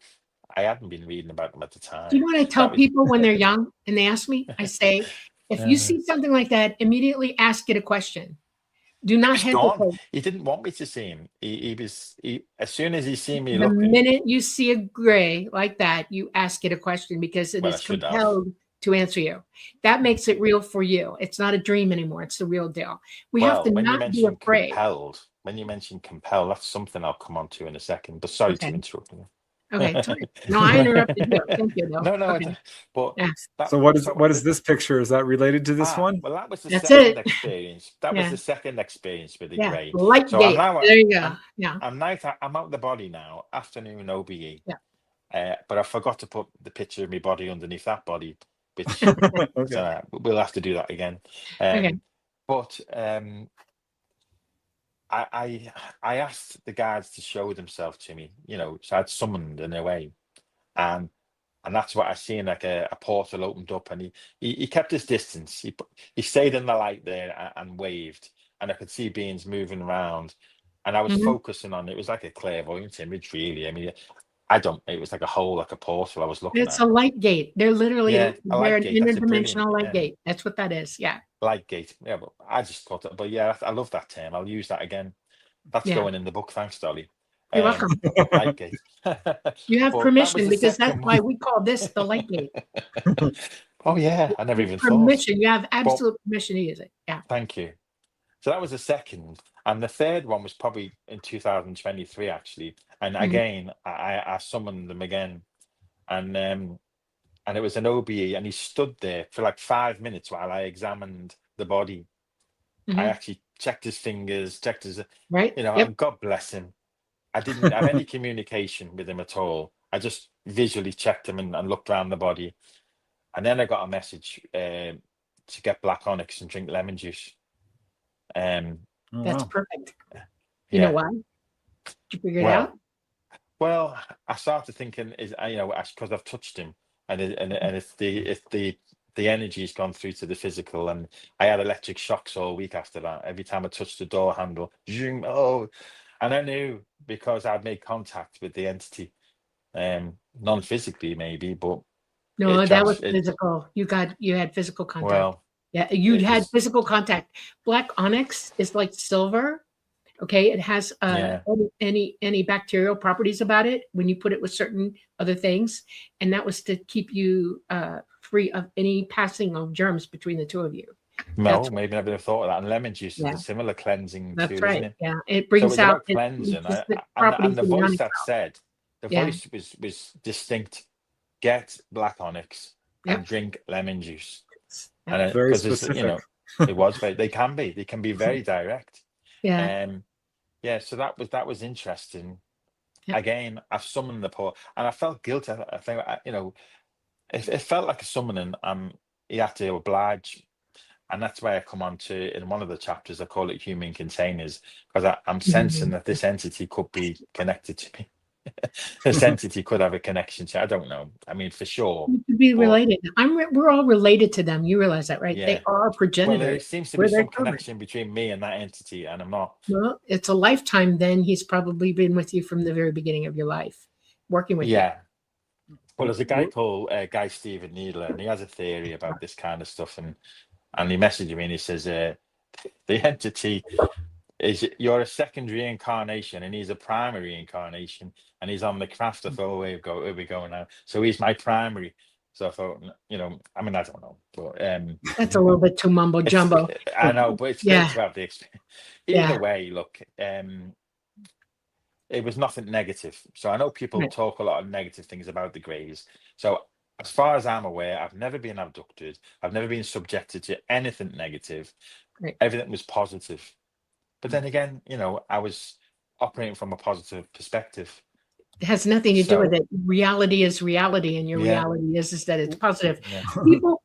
I hadn't been reading about them at the time. Do you know what I tell people when they're young and they ask me? I say, if you see something like that, immediately ask it a question. Do not hesitate. He didn't want me to see him. He as soon as he seen me the looking. Minute you see a grey like that, you ask it a question because it is compelled to answer you. That makes it real for you. It's not a dream anymore. It's the real deal. We have to not be afraid. When you mention compelled, that's something I'll come on to in a second. But sorry to interrupt you. Okay, sorry. No, I interrupted you. Thank you, though. No. Okay. But so what is this picture? Is that related to this one? Well, that was the second experience. That was the second experience with the grey. Light gate. There you go. I'm out the body now. Afternoon OBE. Yeah. But I forgot to put the picture of my body underneath that body. Which so we'll have to do that again. But I asked the guards to show themselves to me, so I'd summoned in a way, and that's what I seen, like a portal opened up, and he kept his distance. He stayed in the light there and waved, and I could see beings moving around, and I was focusing on it. It was like a clairvoyant image, really. I mean, it was like a hole, like a portal I was looking at. It's a light gate. They're literally they're an interdimensional light gate. That's what that is. Yeah. Light gate. Yeah, but I just thought that. But yeah, I love that term. I'll use that again. That's going in the book. Thanks, Dolly. You're welcome. Light gate. You have permission because that's why we call this the light gate. Oh yeah, I never even permission. thought. You have absolute permission to use it. Yeah. Thank you. So that was the second, and the third one was probably in 2023 actually. And again, I summoned them again, and it was an OBE, and he stood there for like 5 minutes while I examined the body. I actually checked his fingers, checked his and God bless him. I didn't have any communication with him at all. I just visually checked him and looked around the body, and then I got a message to get black onyx and drink lemon juice. That's perfect. You know why? Did you figure it out? Well, I started thinking, because I've touched him, and if the energy's gone through to the physical, and I had electric shocks all week after that. Every time I touched the door handle, and I knew because I'd made contact with the entity, non-physically maybe, but no, that was physical. You had physical contact. Well, yeah, you had physical contact. Black onyx is like silver. Okay, it has any bacterial properties about it when you put it with certain other things, and that was to keep you free of any passing of germs between the two of you. No, maybe I never thought of that. And lemon juice is a similar cleansing. That's too, right. isn't it? Yeah, it brings out cleansing. And the voice that said, the voice was distinct. Get black onyx and drink lemon juice. And very specific. It was they can be very direct. Yeah. So that was interesting. Again, I've summoned the poor, and I felt guilty. I think it felt like a summoning. You have to oblige, and that's why I come on to, in one of the chapters, I call it human containers, because I'm sensing that this entity could be connected to me. This entity could have a connection to. I don't know. I mean, for sure. You could be related. We're all related to them. You realize that, right? Yeah. They are progenitors. Well, there seems to be some connection between me and that entity, and I'm not. Well, it's a lifetime. Then he's probably been with you from the very beginning of your life, working with you. Yeah. Well, there's a guy called Guy Stephen Needler, and he has a theory about this kind of stuff, and he messaged me and he says, the entity is, you're a second reincarnation and he's a primary incarnation, and he's on the craft. I thought, where we go now? So he's my primary. So I thought, I mean, I don't know, but that's a little bit too mumbo jumbo. I know, but it's great to have the experience. Either way, look, it was nothing negative. So I know people Right. talk a lot of negative things about the Greys. So as far as I'm aware, I've never been abducted. I've never been subjected to anything negative. Right. Everything was positive. But then again, you know, I was operating from a positive perspective. It has nothing to do So with it. Reality is reality, and your yeah, reality is that it's positive. yeah.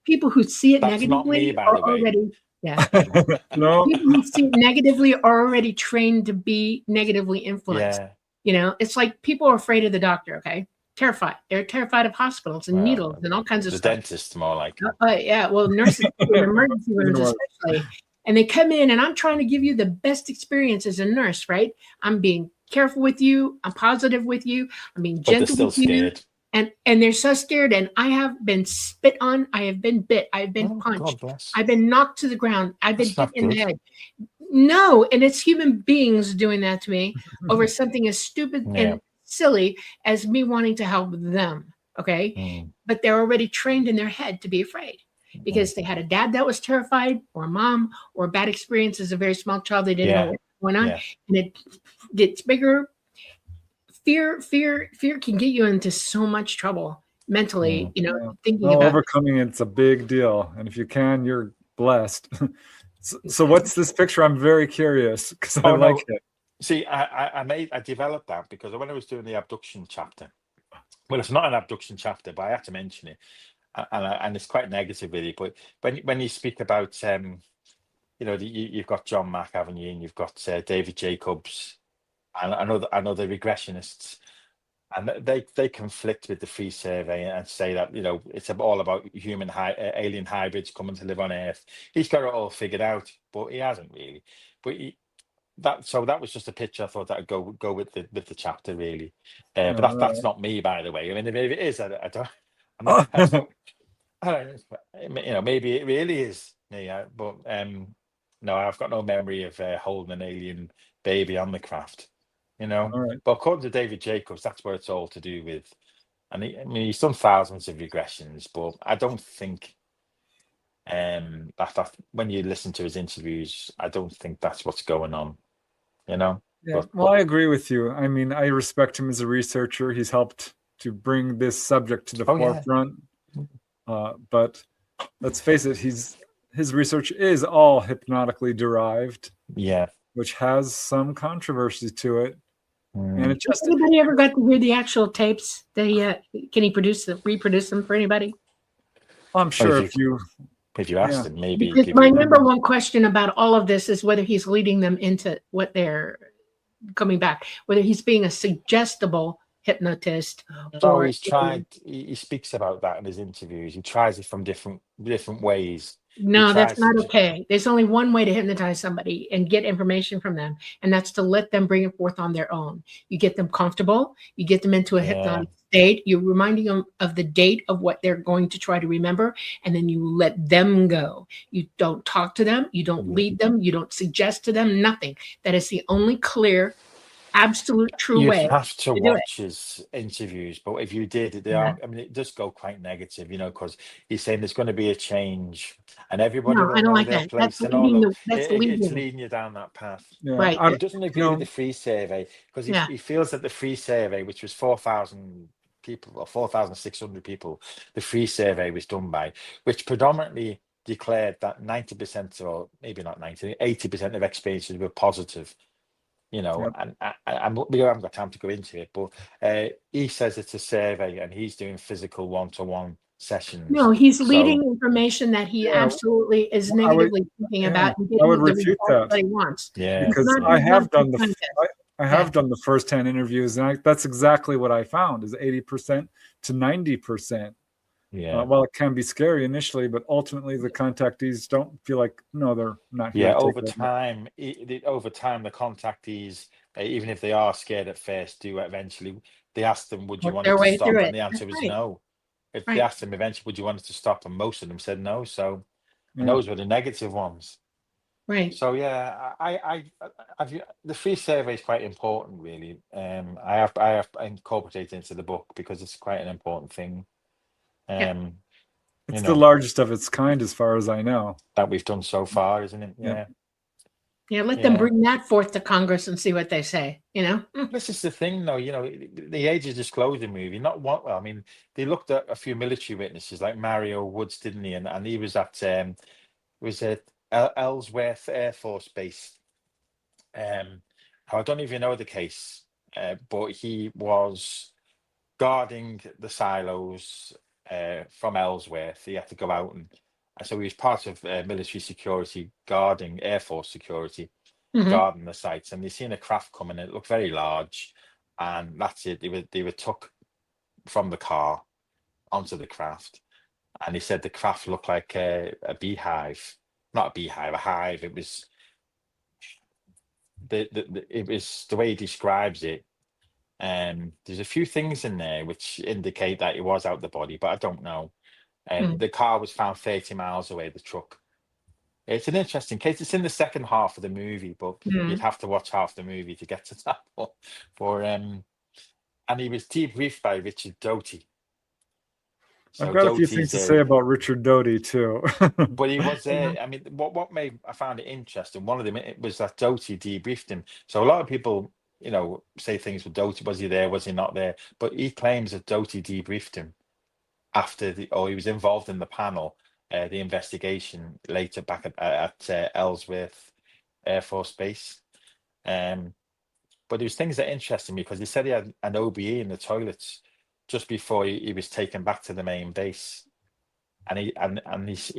People who see it That's not me, negatively by are the way. already, yeah. No. People who see it negatively are already trained to be negatively influenced. Yeah. You know, it's like people are afraid of the doctor. Okay, terrified. They're terrified of hospitals and needles and all kinds of The stuff. dentist, more like. Yeah, well, nurses in emergency rooms Even worse. especially, and they come in, and I'm trying to give you the best experience as a nurse, right? I'm being careful with you. I'm positive with you. I'm being But they're gentle still with you. scared. And they're so scared. And I have been spit on. I have been bit. I've been Oh, punched. God bless. I've been knocked to the ground. I've been That's hit not in the good. head. No, and it's human beings doing that to me over something as stupid Yeah. and silly as me wanting to help them. Okay. Mm. But they're already trained in their head to be afraid because they had a dad that was terrified, or a mom, or a bad experience as a very small child. They didn't know Yeah. what was going on. Yeah. And it gets bigger. Fear can get you into so much trouble mentally, you know, Yeah. thinking Well, about overcoming it's a big deal, and if you can, you're blessed. So what's this picture? I'm very curious because I Oh, no. like it. See, I developed that because when I was doing the abduction chapter, well, it's not an abduction chapter, but I had to mention it, and it's quite negative, really. But when you speak about, you know, you've got John Mack, haven't you, and you've got David Jacobs, and another regressionists, and they conflict with the free survey and say that, you know, it's all about alien hybrids coming to live on Earth. He's got it all figured out, but he hasn't really. But that was just a picture I thought that would go with the chapter, really. But that's not me, by the way. I mean, if it is, I don't. I'm not, I don't know. You know, maybe it really is me. But no, I've got no memory of holding an alien baby on the craft. You know. All right. But according to David Jacobs, that's where it's all to do with. And I mean, he's done thousands of regressions, but I don't think that when you listen to his interviews, I don't think that's what's going on. You know. Yeah, well, I agree with you. I mean, I respect him as a researcher. He's helped to bring this subject to the forefront. Yeah. But let's face it, his research is all hypnotically derived. Yeah. Which has some controversy to it. And it just anybody ever got to hear the actual tapes that can he reproduce them for anybody? I'm sure if you asked him, maybe. Because my number one question about all of this is whether he's leading them into what they're coming back, whether he's being a suggestible hypnotist. No, he's tried. He speaks about that in his interviews. He tries it from different ways. No, that's not okay. There's only one way to hypnotize somebody and get information from them, and that's to let them bring it forth on their own. You get them comfortable, you get them into a hypnotic state, you're reminding them of the date of what they're going to try to remember, and then you let them go. You don't talk to them, you don't lead them, you don't suggest to them, nothing. That is the only clear, absolute true way. You have to watch his interviews, but if you did, they are. I mean, it does go quite negative, you know, because he's saying there's going to be a change, and everybody will know their place, and all of it's leading you down that path. Yeah. Right. He doesn't agree with the free survey because he feels that the free survey, which was 4,000 people or 4,600 people, the free survey was done by, which predominantly declared that 90%, or maybe not 90, 80% of experiences were positive. You know, and we haven't got time to go into it, but he says it's a survey and he's doing physical one-to-one sessions. No, he's leading information that he absolutely is negatively thinking about. And I would refute that. He wants. Yeah, because I have done the first-hand interviews, and that's exactly what I found is 80% to 90%. Yeah. Well, it can be scary initially, but ultimately the contactees don't feel like they're not here. Yeah, over time, the contactees, even if they are scared at first, do eventually. They ask them, "Would you want it to stop?" And the answer was no. If they asked them eventually, "Would you want it to stop?" and most of them said no. So those were the negative ones. Right. So yeah, the free survey is quite important, really. I have incorporated into the book because it's quite an important thing. It's the largest of its kind, as far as I know, that we've done so far, isn't it? Yeah. Yeah, let them bring that forth to Congress and see what they say, you know? This is the thing, though, the Age of Disclosure movie, not one, well, I mean, they looked at a few military witnesses like Mario Woods, didn't he? And he was at, Ellsworth Air Force Base. I don't even know the case, but he was guarding the silos from Ellsworth. He had to go out and so he was part of military security, guarding Air Force security, guarding the sites. And they seen a craft coming. It looked very large, and that's it. They were took from the car onto the craft, and he said the craft looked like a beehive, not a beehive, a hive. It was it was the way he describes it. There's a few things in there which indicate that it was out the body, but I don't know. The car was found 30 miles away, the truck. It's an interesting case. It's in the second half of the movie, but you'd have to watch half the movie to get to that one. And he was debriefed by Richard Doty. So I've got a few things to say about Richard Doty too. But he was there. I mean, I found it interesting. One of them, it was that Doty debriefed him. So a lot of people, say things with Doty. Was he there? Was he not there? But he claims that Doty debriefed him after he was involved in the panel, the investigation later back at Ellsworth Air Force Base. But there was things that interested me because he said he had an OBE in the toilets just before he was taken back to the main base, and he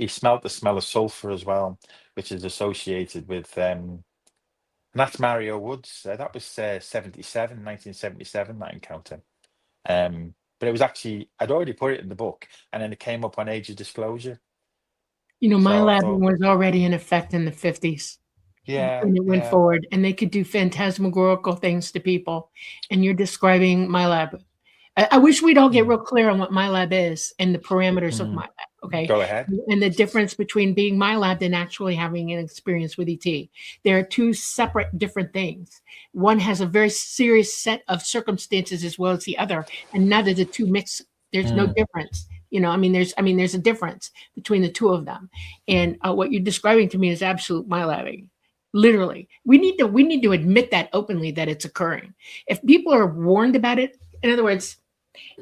smelled the smell of sulfur as well, which is associated with and that's Mario Woods. That was 1977, that encounter. But it was actually, I'd already put it in the book, and then it came up on Age of Disclosure. My lab was already in effect in the 50s. Yeah. When it went forward, and they could do phantasmagorical things to people. And you're describing my lab. I wish we'd all get real clear on what my lab is and the parameters of my lab. Okay. Go ahead. And the difference between being my lab and actually having an experience with ET. There are two separate different things. One has a very serious set of circumstances as well as the other, and none of the two mix. There's no difference. There's a difference between the two of them. And what you're describing to me is absolute my labbing. Literally. We need to admit that openly, that it's occurring. If people are warned about it, in other words,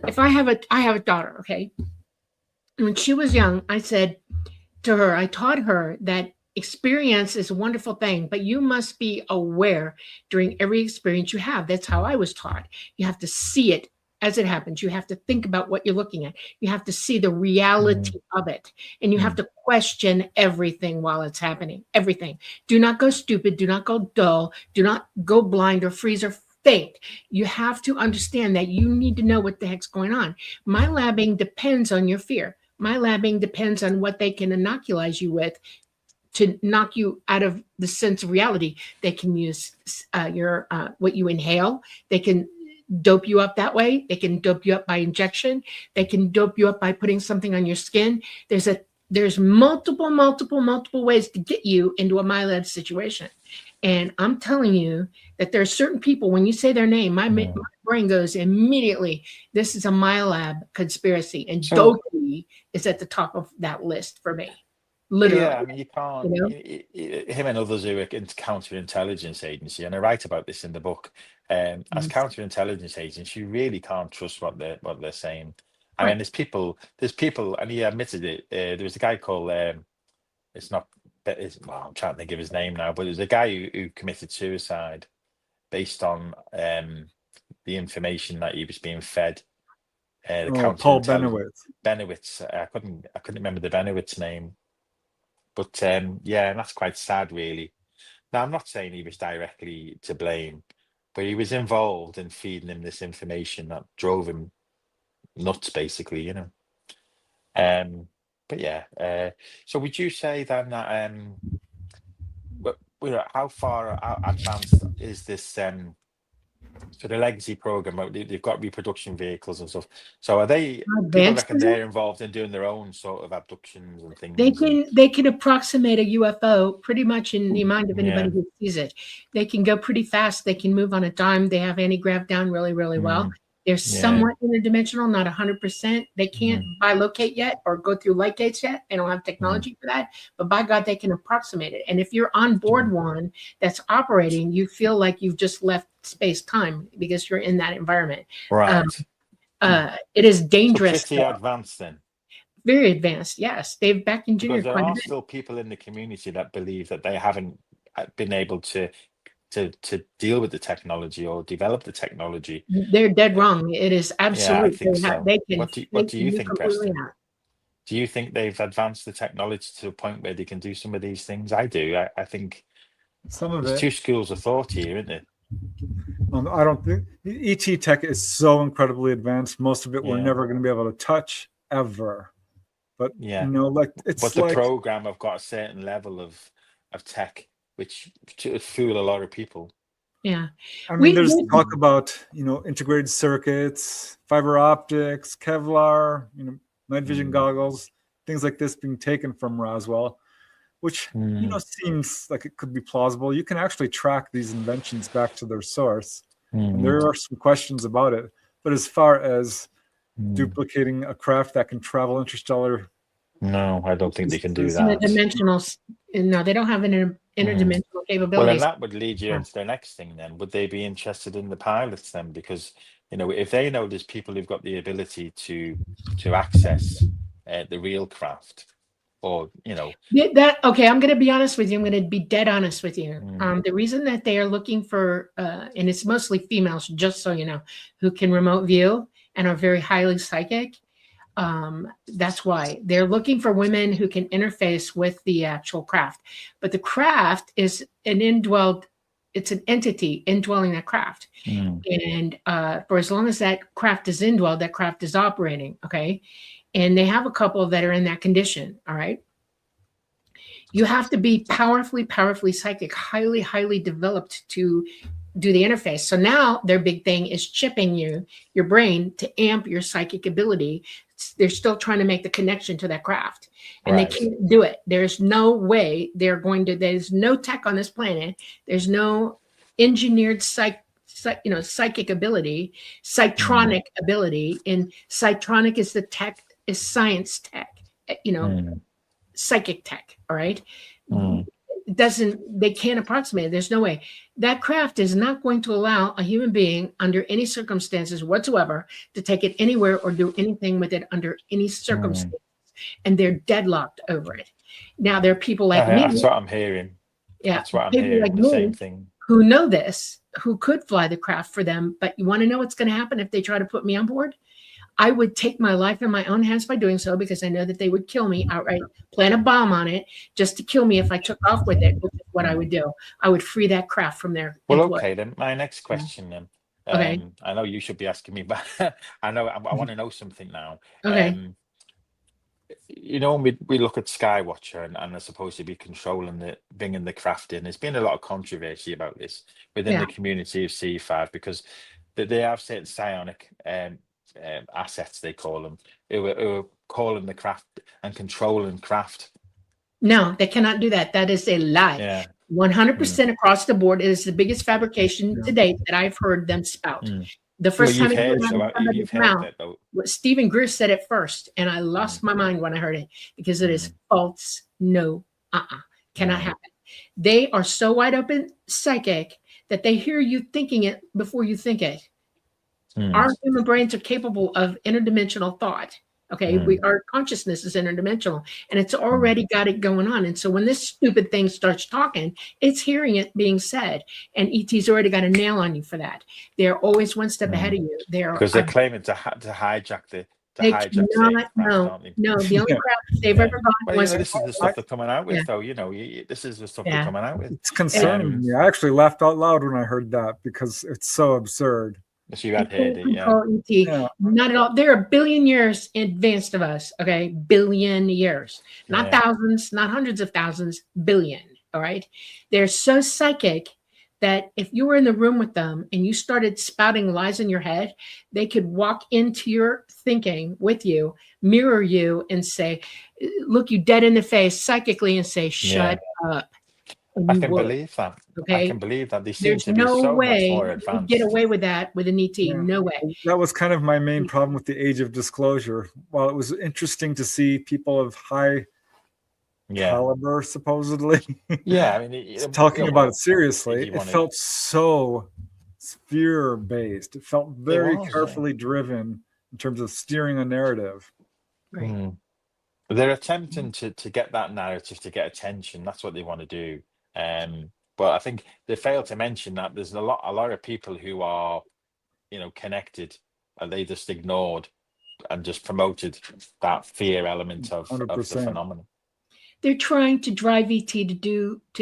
if I have a daughter, okay? When she was young, I said to her, I taught her that experience is a wonderful thing, but you must be aware during every experience you have. That's how I was taught. You have to see it as it happens. You have to think about what you're looking at. You have to see the reality of it. And you have to question everything while it's happening. Everything. Do not go stupid. Do not go dull. Do not go blind or freeze or faint. You have to understand that you need to know what the heck's going on. My labbing depends on your fear. My labbing depends on what they can inoculate you with to knock you out of the sense of reality. They can use what you inhale. They can dope you up that way. They can dope you up by injection. They can dope you up by putting something on your skin. There's multiple ways to get you into a my lab situation. And I'm telling you that there are certain people, when you say their name, my brain goes immediately, this is a my lab conspiracy. And Doty is at the top of that list for me. Literally. Yeah, I mean, you can't, him and others who are into counterintelligence agency, and I write about this in the book, as counterintelligence agents, you really can't trust what they're saying. I mean, there's people, and he admitted it. There was a guy called, I'm trying to think of his name now, but there's a guy who committed suicide based on the information that he was being fed. Paul Benowitz. I couldn't remember the Benowitz name, but yeah, and that's quite sad, really. Now, I'm not saying he was directly to blame, but he was involved in feeding him this information that drove him nuts, basically, But yeah, so would you say then that how far advanced is this so the legacy program? They've got reproduction vehicles and stuff. So are they? People reckon they're involved in doing their own sort of abductions and things. They can approximate a UFO pretty much in the mind of anybody who sees it. They can go pretty fast. They can move on a dime. They have anti-grav down really, really well. They're somewhat interdimensional, not 100%. They can't bilocate yet or go through light gates yet. They don't have technology for that. But by God, they can approximate it. And if you're on board one that's operating, you feel like you've just left space-time because you're in that environment. Right. It is dangerous. So pretty advanced then. Very advanced, yes. They've back engineered Because there quite a are bit. still people in the community that believe that they haven't been able to deal with the technology or develop the technology. They're dead wrong. It is absolutely. Yeah, I think so. They can, what do you think, Preston? Out. Do you think they've advanced the technology to a point where they can do some of these things? I do. I think some of there's it. two schools of thought here, isn't it? I don't think ET tech is so incredibly advanced. Most of it we're never going to be able to touch ever. But like it's but the program have got a certain level of tech which to fool a lot of people. Yeah, I mean, there's talk about integrated circuits, fiber optics, Kevlar, night vision goggles, things like this being taken from Roswell, which seems like it could be plausible. You can actually track these inventions back to their source, and there are some questions about it. But as far as duplicating a craft that can travel interstellar, no, I don't think they can do that. Interdimensional, no, they don't have an interdimensional capabilities. Well, and that would lead you into the next thing then. Would they be interested in the pilots then? Because, if they know there's people who've got the ability to access the real craft, or, okay, I'm going to be honest with you. I'm going to be dead honest with you. The reason that they are looking for, and it's mostly females, just so you know, who can remote view and are very highly psychic. That's why they're looking for women who can interface with the actual craft. But the craft is it's an entity indwelling that craft. And for as long as that craft is indwelled, that craft is operating. Okay. And they have a couple that are in that condition. All right. You have to be powerfully psychic, highly developed to do the interface. So now their big thing is chipping your brain to amp your psychic ability. They're still trying to make the connection to that craft, and they can't do it. There's no way there's no tech on this planet. There's no engineered psychic ability, psytronic ability. And psytronic is the tech, is science tech, psychic tech. All right. They can't approximate it. There's no way. That craft is not going to allow a human being under any circumstances whatsoever to take it anywhere or do anything with it under any circumstances. And they're deadlocked over it. Now there are people like me. That's what I'm hearing. Yeah. That's what I'm hearing. Like the same thing. Who know this, who could fly the craft for them. But you want to know what's going to happen if they try to put me on board? I would take my life in my own hands by doing so, because I know that they would kill me outright, plant a bomb on it just to kill me if I took off with it, which is what I would do. I would free that craft from there. Well, okay, then my next question then. Okay. I know you should be asking me, but I want to know something now. Okay. When we look at Skywatcher and they're supposed to be controlling bringing the craft in, there's been a lot of controversy about this within the community of C5, because they have certain psionic assets, they call them, who are calling the craft and controlling craft. No, they cannot do that. That is a lie. 100% across the board. It is the biggest fabrication to date that I've heard them spout. The first time it came out, Stephen Greer said it first, and I lost my mind when I heard it, because it is false. No, cannot happen. They are so wide open psychic that they hear you thinking it before you think it. Our human brains are capable of interdimensional thought. Okay, our consciousness is interdimensional, and it's already got it going on. And so when this stupid thing starts talking, it's hearing it being said, and ET's already got a nail on you for that. They're always one step ahead of you. Because they're claiming to hijack the. No, the only craft they've ever gotten was. This is the stuff they're coming out with, though. This is the stuff they're coming out with. It's concerning me. I actually laughed out loud when I heard that, because it's so absurd. So you had heard it, Not at all. They're a billion years advanced of us. Okay, billion years, not thousands, not hundreds of thousands, billion. All right, they're so psychic that if you were in the room with them and you started spouting lies in your head, they could walk into your thinking with you, mirror you, and say, look you dead in the face psychically and say, shut up. and I you can would. believe that. I Okay, can believe that. They seem there's to be no so much way more you would get advanced. away with that with an ET. Yeah. No way. That was kind of my main problem with the age of disclosure. While it was interesting to see people of high caliber, supposedly, Yeah, I mean, talking about it seriously, you it wanna- felt so sphere-based. It felt very was, yeah. carefully driven in terms of steering a narrative. Right. They're attempting to get that narrative to get attention. That's what they want to do. But I think they fail to mention that there's a lot of people who are, connected, and they just ignored and just promoted that fear element of the 100%. phenomenon. They're trying to drive ET to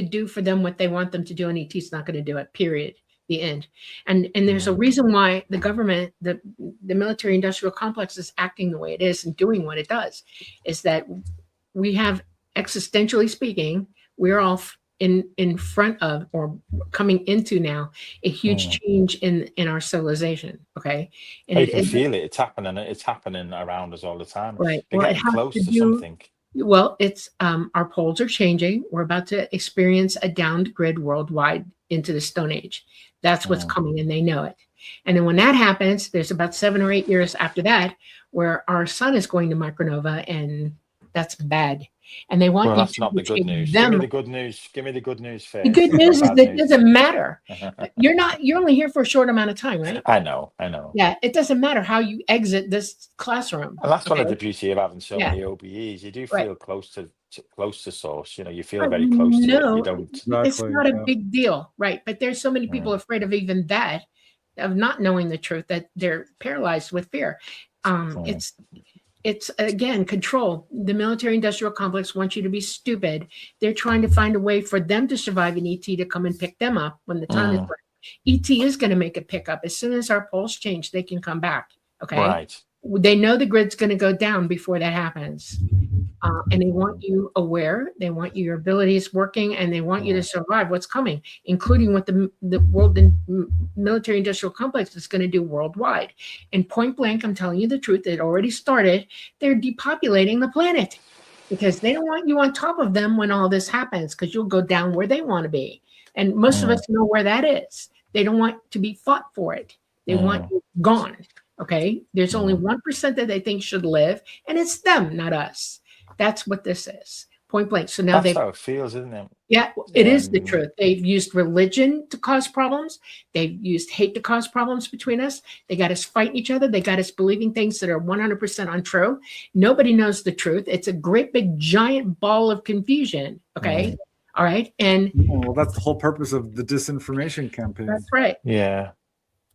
do for them what they want them to do, and ET's not going to do it. Period. The end. And there's a reason why the government, the military industrial complex is acting the way it is and doing what it does, is that we have, existentially speaking, we're all in front of, or coming into now, a huge change in our civilization. Okay. And you can feel it. It's happening. It's happening around us all the time. Right. We're getting close to something. Well, it's our poles are changing. We're about to experience a downed grid worldwide into the Stone Age. That's what's coming, and they know it. And then when that happens, there's about 7 or 8 years after that where our sun is going to micronova, and that's bad. And they want that's not the good news. Give me the good news. Give me the good news first. The good news is that it doesn't matter. You're only here for a short amount of time, right? I know. Yeah, it doesn't matter how you exit this classroom. And that's one of the beauty of having so many OBEs. You do feel close to source. You feel very close to it. You don't. It's not a big deal, right? But there's so many people afraid of even that, of not knowing the truth, that they're paralyzed with fear. It's again control. The military industrial complex wants you to be stupid. They're trying to find a way for them to survive an ET to come and pick them up when the time is right. ET is going to make a pickup. As soon as our poles change, they can come back. Okay. Right. They know the grid's going to go down before that happens. And they want you aware. They want your abilities working, and they want you to survive what's coming, including what the world military industrial complex is going to do worldwide. And point blank, I'm telling you the truth, it already started. They're depopulating the planet because they don't want you on top of them when all this happens, because you'll go down where they want to be. And most of us know where that is. They don't want to be fought for it. They want you gone. Okay. There's only 1% that they think should live, and it's them, not us. That's what this is. Point blank. So now that's how it feels, isn't it? Yeah, it is the truth. They've used religion to cause problems. They've used hate to cause problems between us. They got us fighting each other. They got us believing things that are 100% untrue. Nobody knows the truth. It's a great big giant ball of confusion. Okay. All right. And well, that's the whole purpose of the disinformation campaign. That's right. Yeah.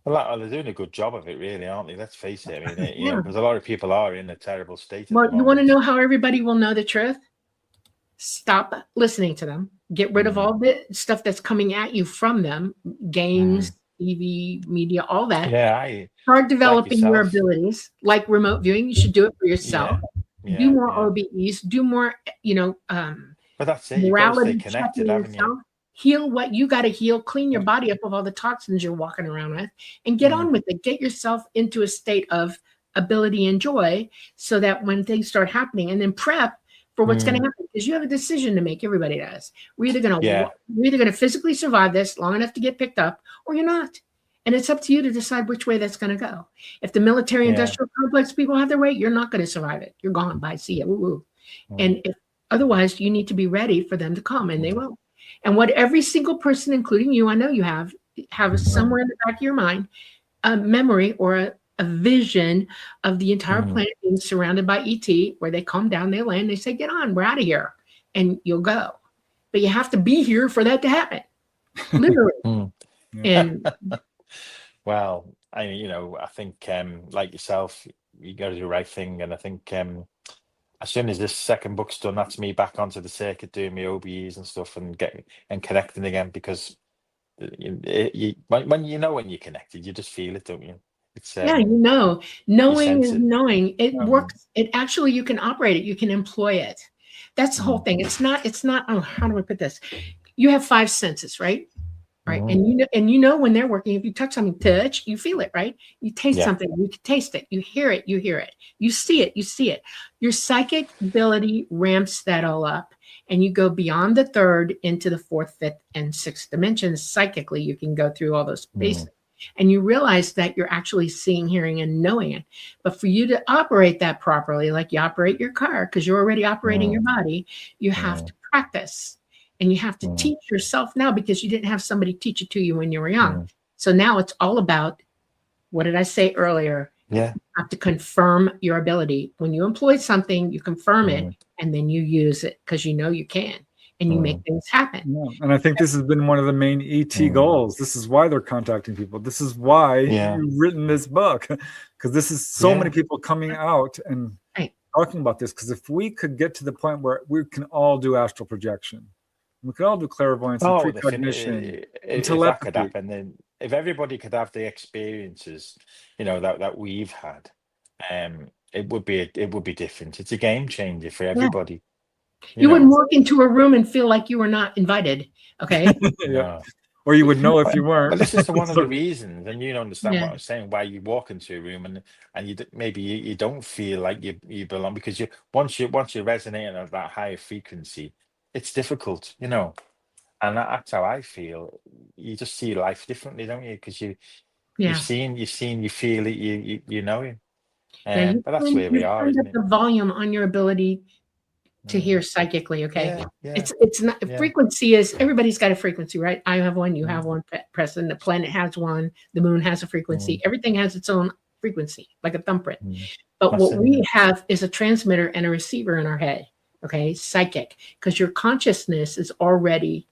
Well, they're doing a good job of it, really, aren't they? Let's face it. I mean, because a lot of people are in a terrible state. Well, you want to know how everybody will know the truth? Stop listening to them. Get rid of all the stuff that's coming at you from them, games, TV, media, all that. Yeah. Start developing your abilities, like remote viewing. You should do it for yourself. Do more OBEs. Do more, but that's it. Morality you stay connected, haven't you? Heal what you got to heal. Clean your body up of all the toxins you're walking around with, and get on with it. Get yourself into a state of ability and joy, so that when things start happening, and then prep for what's going to happen, because you have a decision to make. Everybody does. We're either going to physically survive this long enough to get picked up, or you're not. And it's up to you to decide which way that's going to go. If the military industrial complex people have their way, you're not going to survive it. You're gone. Bye. See ya. Woo-woo. And if otherwise, you need to be ready for them to come, and they will. And what every single person, including you, I know you have somewhere in the back of your mind, a memory or a vision of the entire planet being surrounded by ET, where they come down, they land, they say, get on, we're out of here. And you'll go. But you have to be here for that to happen. Literally. And well, I think like yourself, you got to do the right thing. And I think as soon as this second book's done, that's me back onto the circuit doing my OBEs and stuff, and connecting again, because when you're connected, you just feel it, don't you? It's knowing is knowing. It works. It actually, you can operate it. You can employ it. That's the whole thing. It's not. Oh, how do I put this? You have 5 senses, right? right? And you know when they're working, if you touch something, touch, you feel it, right? You taste something, you can taste it, you hear it, you see it. Your psychic ability ramps that all up, and you go beyond the third into the fourth, fifth, and sixth dimensions. Psychically, you can go through all those spaces. And you realize that you're actually seeing, hearing, and knowing it. But for you to operate that properly, like you operate your car, because you're already operating your body, you have to practice. And you have to teach yourself now, because you didn't have somebody teach it to you when you were young. So now it's all about, what did I say earlier? Yeah. You have to confirm your ability. When you employ something, you confirm it, and then you use it because you know you can. And you make things happen. Yeah. And I think this has been one of the main ET goals. This is why they're contacting people. This is why you've written this book, because this is so many people coming out and talking about this. Because if we could get to the point where we can all do astral projection, we can all do clairvoyance and precognition, if that could happen, then if everybody could have the experiences, that we've had, it would be different. It's a game changer for everybody. You wouldn't walk into a room and feel like you were not invited. Okay. Or you would know if you weren't. But this is one of the reasons, and you understand what I'm saying, why you walk into a room and you maybe you don't feel like you belong, because once you're resonating at that higher frequency, it's difficult, and that's how I feel. You just see life differently, don't you? Because you've seen, you feel it, you know it. But that's where we are, isn't it? The volume on your ability to hear psychically, okay? It's not frequency is, everybody's got a frequency, right? I have one, you have one, Preston, the planet has one, the moon has a frequency, everything has its own frequency, like a thumbprint. But what we have is a transmitter and a receiver in our head, okay? Psychic, because your consciousness is already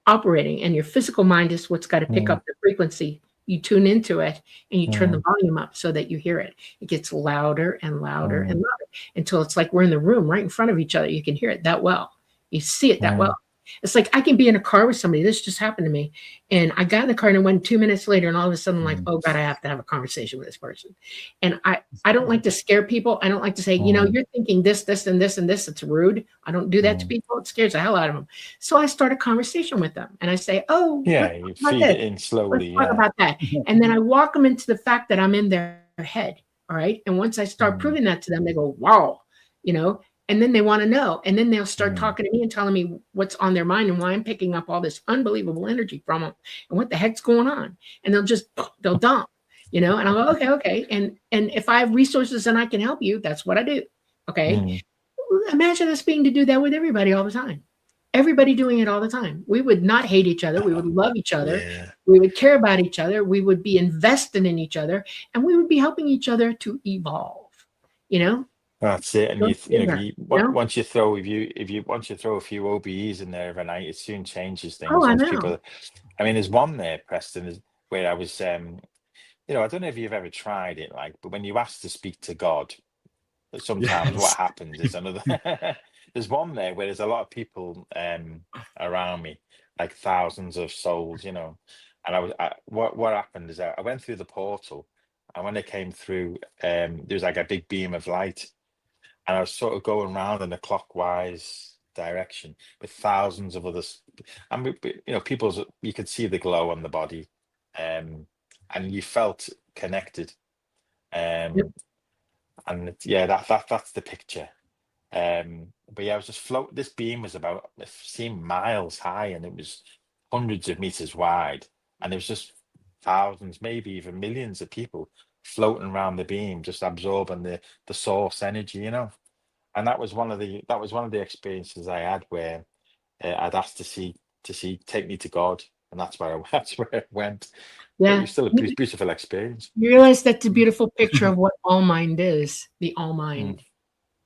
operating, and your physical mind is what's got to pick up the frequency. You tune into it and you turn the volume up so that you hear it. It gets louder and louder and louder until it's like we're in the room right in front of each other. You can hear it that well. You see it that well. It's like I can be in a car with somebody. This just happened to me. And I got in the car and it went 2 minutes later, and all of a sudden, like, oh God, I have to have a conversation with this person. And I don't like to scare people. I don't like to say, you're thinking this, and this, and this. It's rude. I don't do that to people. It scares the hell out of them. So I start a conversation with them and I say, you feed it in slowly. Let's talk about that. And then I walk them into the fact that I'm in their head. All right. And once I start proving that to them, they go, wow, and then they want to know. And then they'll start talking to me and telling me what's on their mind and why I'm picking up all this unbelievable energy from them and what the heck's going on. And they'll dump, and I'll go, okay. And if I have resources and I can help you, that's what I do. Okay. Imagine us being to do that with everybody all the time. Everybody doing it all the time. We would not hate each other. We would love each other. Yeah. We would care about each other. We would be invested in each other, and we would be helping each other to evolve, That's it. And once you throw a few OBEs in there overnight, it soon changes things. Oh, I know. There's one there, Preston, where I was I don't know if you've ever tried it, but when you ask to speak to God, sometimes what happens is another there's one there where there's a lot of people around me, like thousands of souls, and what happened is I went through the portal, and when I came through, there was like a big beam of light. And I was sort of going around in a clockwise direction with thousands of others. And, you could see the glow on the body, and you felt connected. And that's the picture. But I was just this beam was it seemed miles high, and it was hundreds of meters wide. And there was just thousands, maybe even millions of people floating around the beam, just absorbing the source energy, and that was one of the experiences I had where I'd asked to take me to God, and that's where it went. Yeah, it was still a beautiful experience. You realize that's a beautiful picture of what all mind is. The all mind,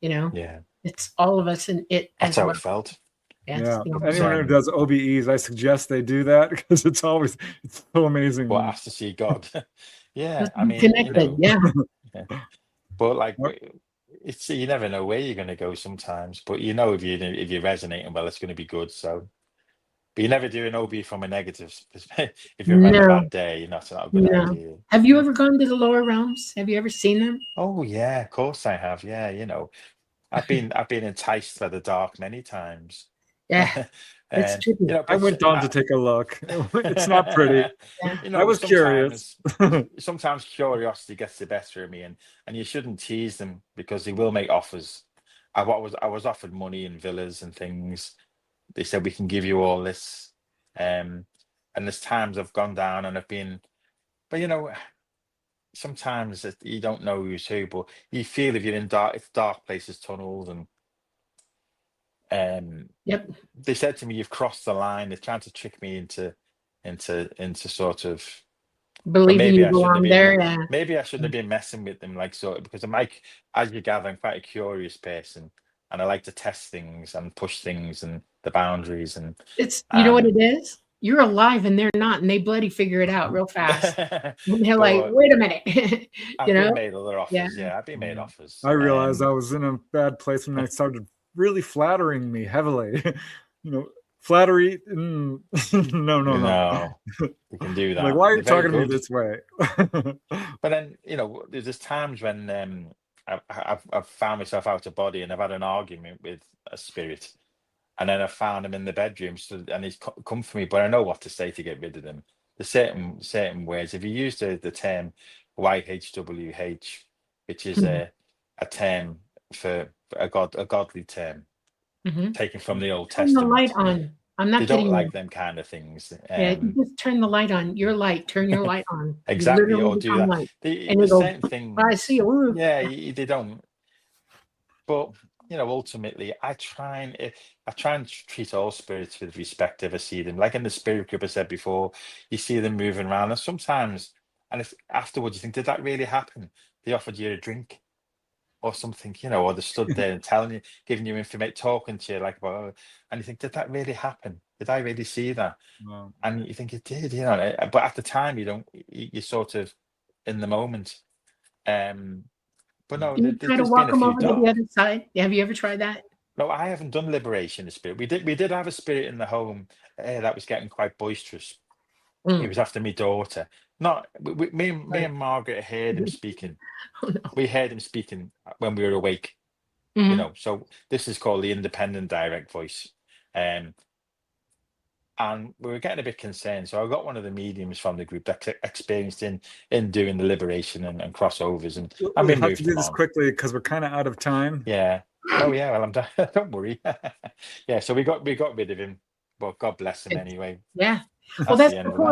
Yeah, it's all of us, and it. That's how it felt. Yeah. Anyone who does OBEs, I suggest they do that, because it's so amazing. Well, asked to see God. Yeah, connected. Yeah. But it's, you never know where you're going to go sometimes, but if you're resonating well, it's going to be good. So, but you never do an OB from a negative perspective. If you're having a bad day, that's not a good idea. Have you ever gone to the lower realms? Have you ever seen them? Oh yeah, of course I have. Yeah, I've been enticed by the dark many times. Yeah, it's And tricky. you know, I but went down to take a look. It's not pretty. Yeah. you know, I was curious. sometimes curiosity gets the better of me, and you shouldn't tease them because they will make offers. I was offered money and villas and things. They said we can give you all this, and there's times I've gone down and I've been, but you know, sometimes you don't know who's who, but you feel if you're in dark places, tunnels, and Yep. they said to me, "You've crossed the line." They're trying to trick me into sort of. But Believing maybe you I shouldn't have belong been. there. Yeah. Maybe I shouldn't have been messing with them like sort of because I'm like, as you gather, I'm quite a curious person, and I like to test things and push things and the boundaries It's, you know what and. it is? You're alive and they're not, and they bloody figure it out real fast. And they're like, But wait a minute. I've you been know? made other Yeah. offers. Yeah, I've been made offers. I realized I was in a bad place when they started really flattering me heavily. Flattery. No. No, you can do that. Like, why are you They're very talking to me good. this way? But then there's times when I've found myself out of body and I've had an argument with a spirit, and then I found him in the bedroom, and he's come for me, but I know what to say to get rid of them. There's certain words. If you use the term YHWH, which is a term for a godly term Mhm. taken from the Old Turn the light Testament. on. I'm not They don't kidding like you. them kind of things. Yeah, you just turn the light on. Your light. Turn your light on. You Exactly, or literally do become that. light. The And you go, same I see things. you. Yeah, they don't. But ultimately, I try and treat all spirits with respect if I see them. Like in the spirit group, I said before, you see them moving around, and sometimes, and if afterwards you think, did that really happen? They offered you a drink or something, or they stood there and telling you, giving you information, talking to you like about, and you think, did that really happen? Did I really see that? Wow. And you think it did, but at the time you don't. You're sort of in the moment. But no, You try to there's been walk a them few over to the dark. other side. Have you ever tried that? No, I haven't done liberation of spirit. We did have a spirit in the home that was getting quite boisterous. He Mm. was after my daughter. Not me Right. and Margaret heard him speaking. Oh, no. We heard him speaking when we were awake. Mhm. So this is called the independent direct voice. And we were getting a bit concerned. So I got one of the mediums from the group that's experienced in doing the liberation and crossovers, and We we have to moved do them this on. quickly because we're kind of out of time. Yeah. Oh yeah. Well, I'm done. Don't worry. Yeah. So we got rid of him. Well, God bless him anyway. Yeah. Well, that's the end the of that.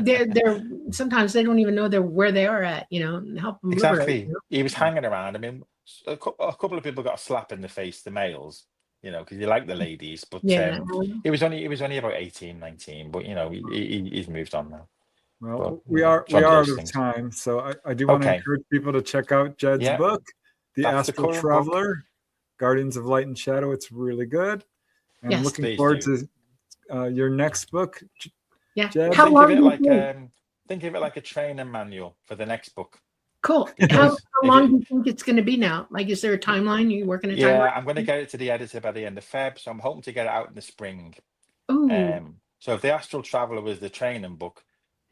point. They're sometimes they don't even know where they are at. And help them liberate. Exactly. He was hanging around. I mean, a couple of people got a slap in the face, the males, because you like the ladies, but Yeah. he was only about 18, 19, but he's moved on now. Well, But, we are it's one of out those of things. time, so I do want to Okay. encourage people to check out Jed's Yeah, book, The that's the Astral current book. Traveller, Guardians of Light and Shadow. It's really good. And Yes. looking Please forward do. to your next book, Yeah. Jed. How Think long of it do you like think? think of it like a training manual for the next book. Cool. How Because if long it, do you think it's going to be now? Like, is there a timeline? You working a yeah, timeline? I'm going to get it to the editor by the end of Feb, so I'm hoping to get it out in the spring. Ooh. So if the Astral Traveller was the training book,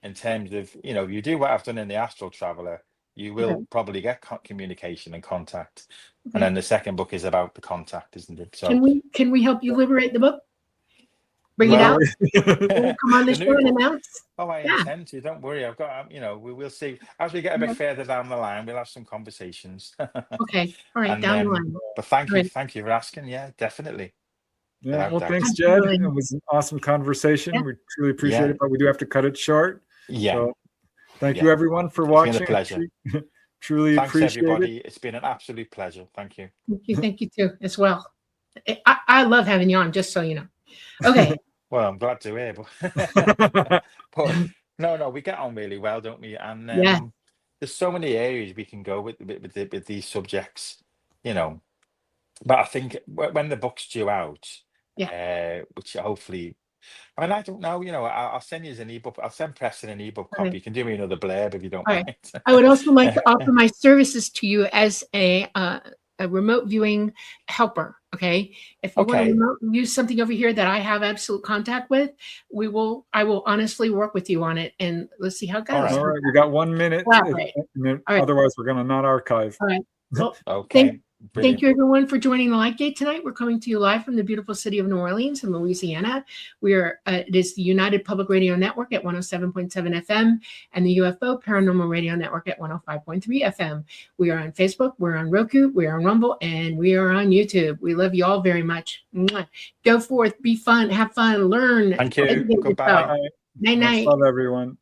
in terms of you do what I've done in the Astral Traveller, you will Okay. probably get communication and contact, and Okay. then the second book is about the contact, isn't it? So Can we help you liberate the book? Bring it well, out. We'll come on the the show new and book. announce. Oh, I Yeah. intend to. Don't worry. I've got. We will see as we get a bit Yeah. further down the line. We'll have some conversations. Okay. All right. And Down the line. but All right. thank you for asking. Yeah, definitely. Yeah, Without well, doubt. thanks, Jed. Absolutely. It was an awesome conversation. Yeah. We truly appreciate Yeah. it, but we do have to cut it short. Yeah. So thank Yeah. you, everyone, for It's watching. been a pleasure. Truly Thanks, appreciate everybody. it. It's been an absolute pleasure. Thank you. Thank you too, as well. I love having you on, just so you know. Okay. Well, I'm glad to hear, but no, we get on really well, don't we? And Yeah. there's so many areas we can go with these subjects, But I think when the book's due out, which hopefully, I mean, I don't know, I'll send you an ebook. I'll send Preston an ebook copy. Okay. You can do me another blurb if you don't All right. mind. I would also like to offer my services to you as a remote viewing helper. Okay. If you want Okay. to use something over here that I have absolute contact with, I will honestly work with you on it, and let's see how it goes. All right. All right, we got 1 minute. Collaborate. And then All right. otherwise, we're going to not archive. All right. Well, Okay. Brilliant. Thank you, everyone, for joining the Light Gate tonight. We're coming to you live from the beautiful city of New Orleans in Louisiana. It is the United Public Radio Network at 107.7 FM and the UFO Paranormal Radio Network at 105.3 FM. We are on Facebook, we're on Roku, we are on Rumble, and we are on YouTube. We love you all very much. Mwah. Go forth, be fun, have fun, learn. Thank you. Goodbye. Night, night. Much love, everyone.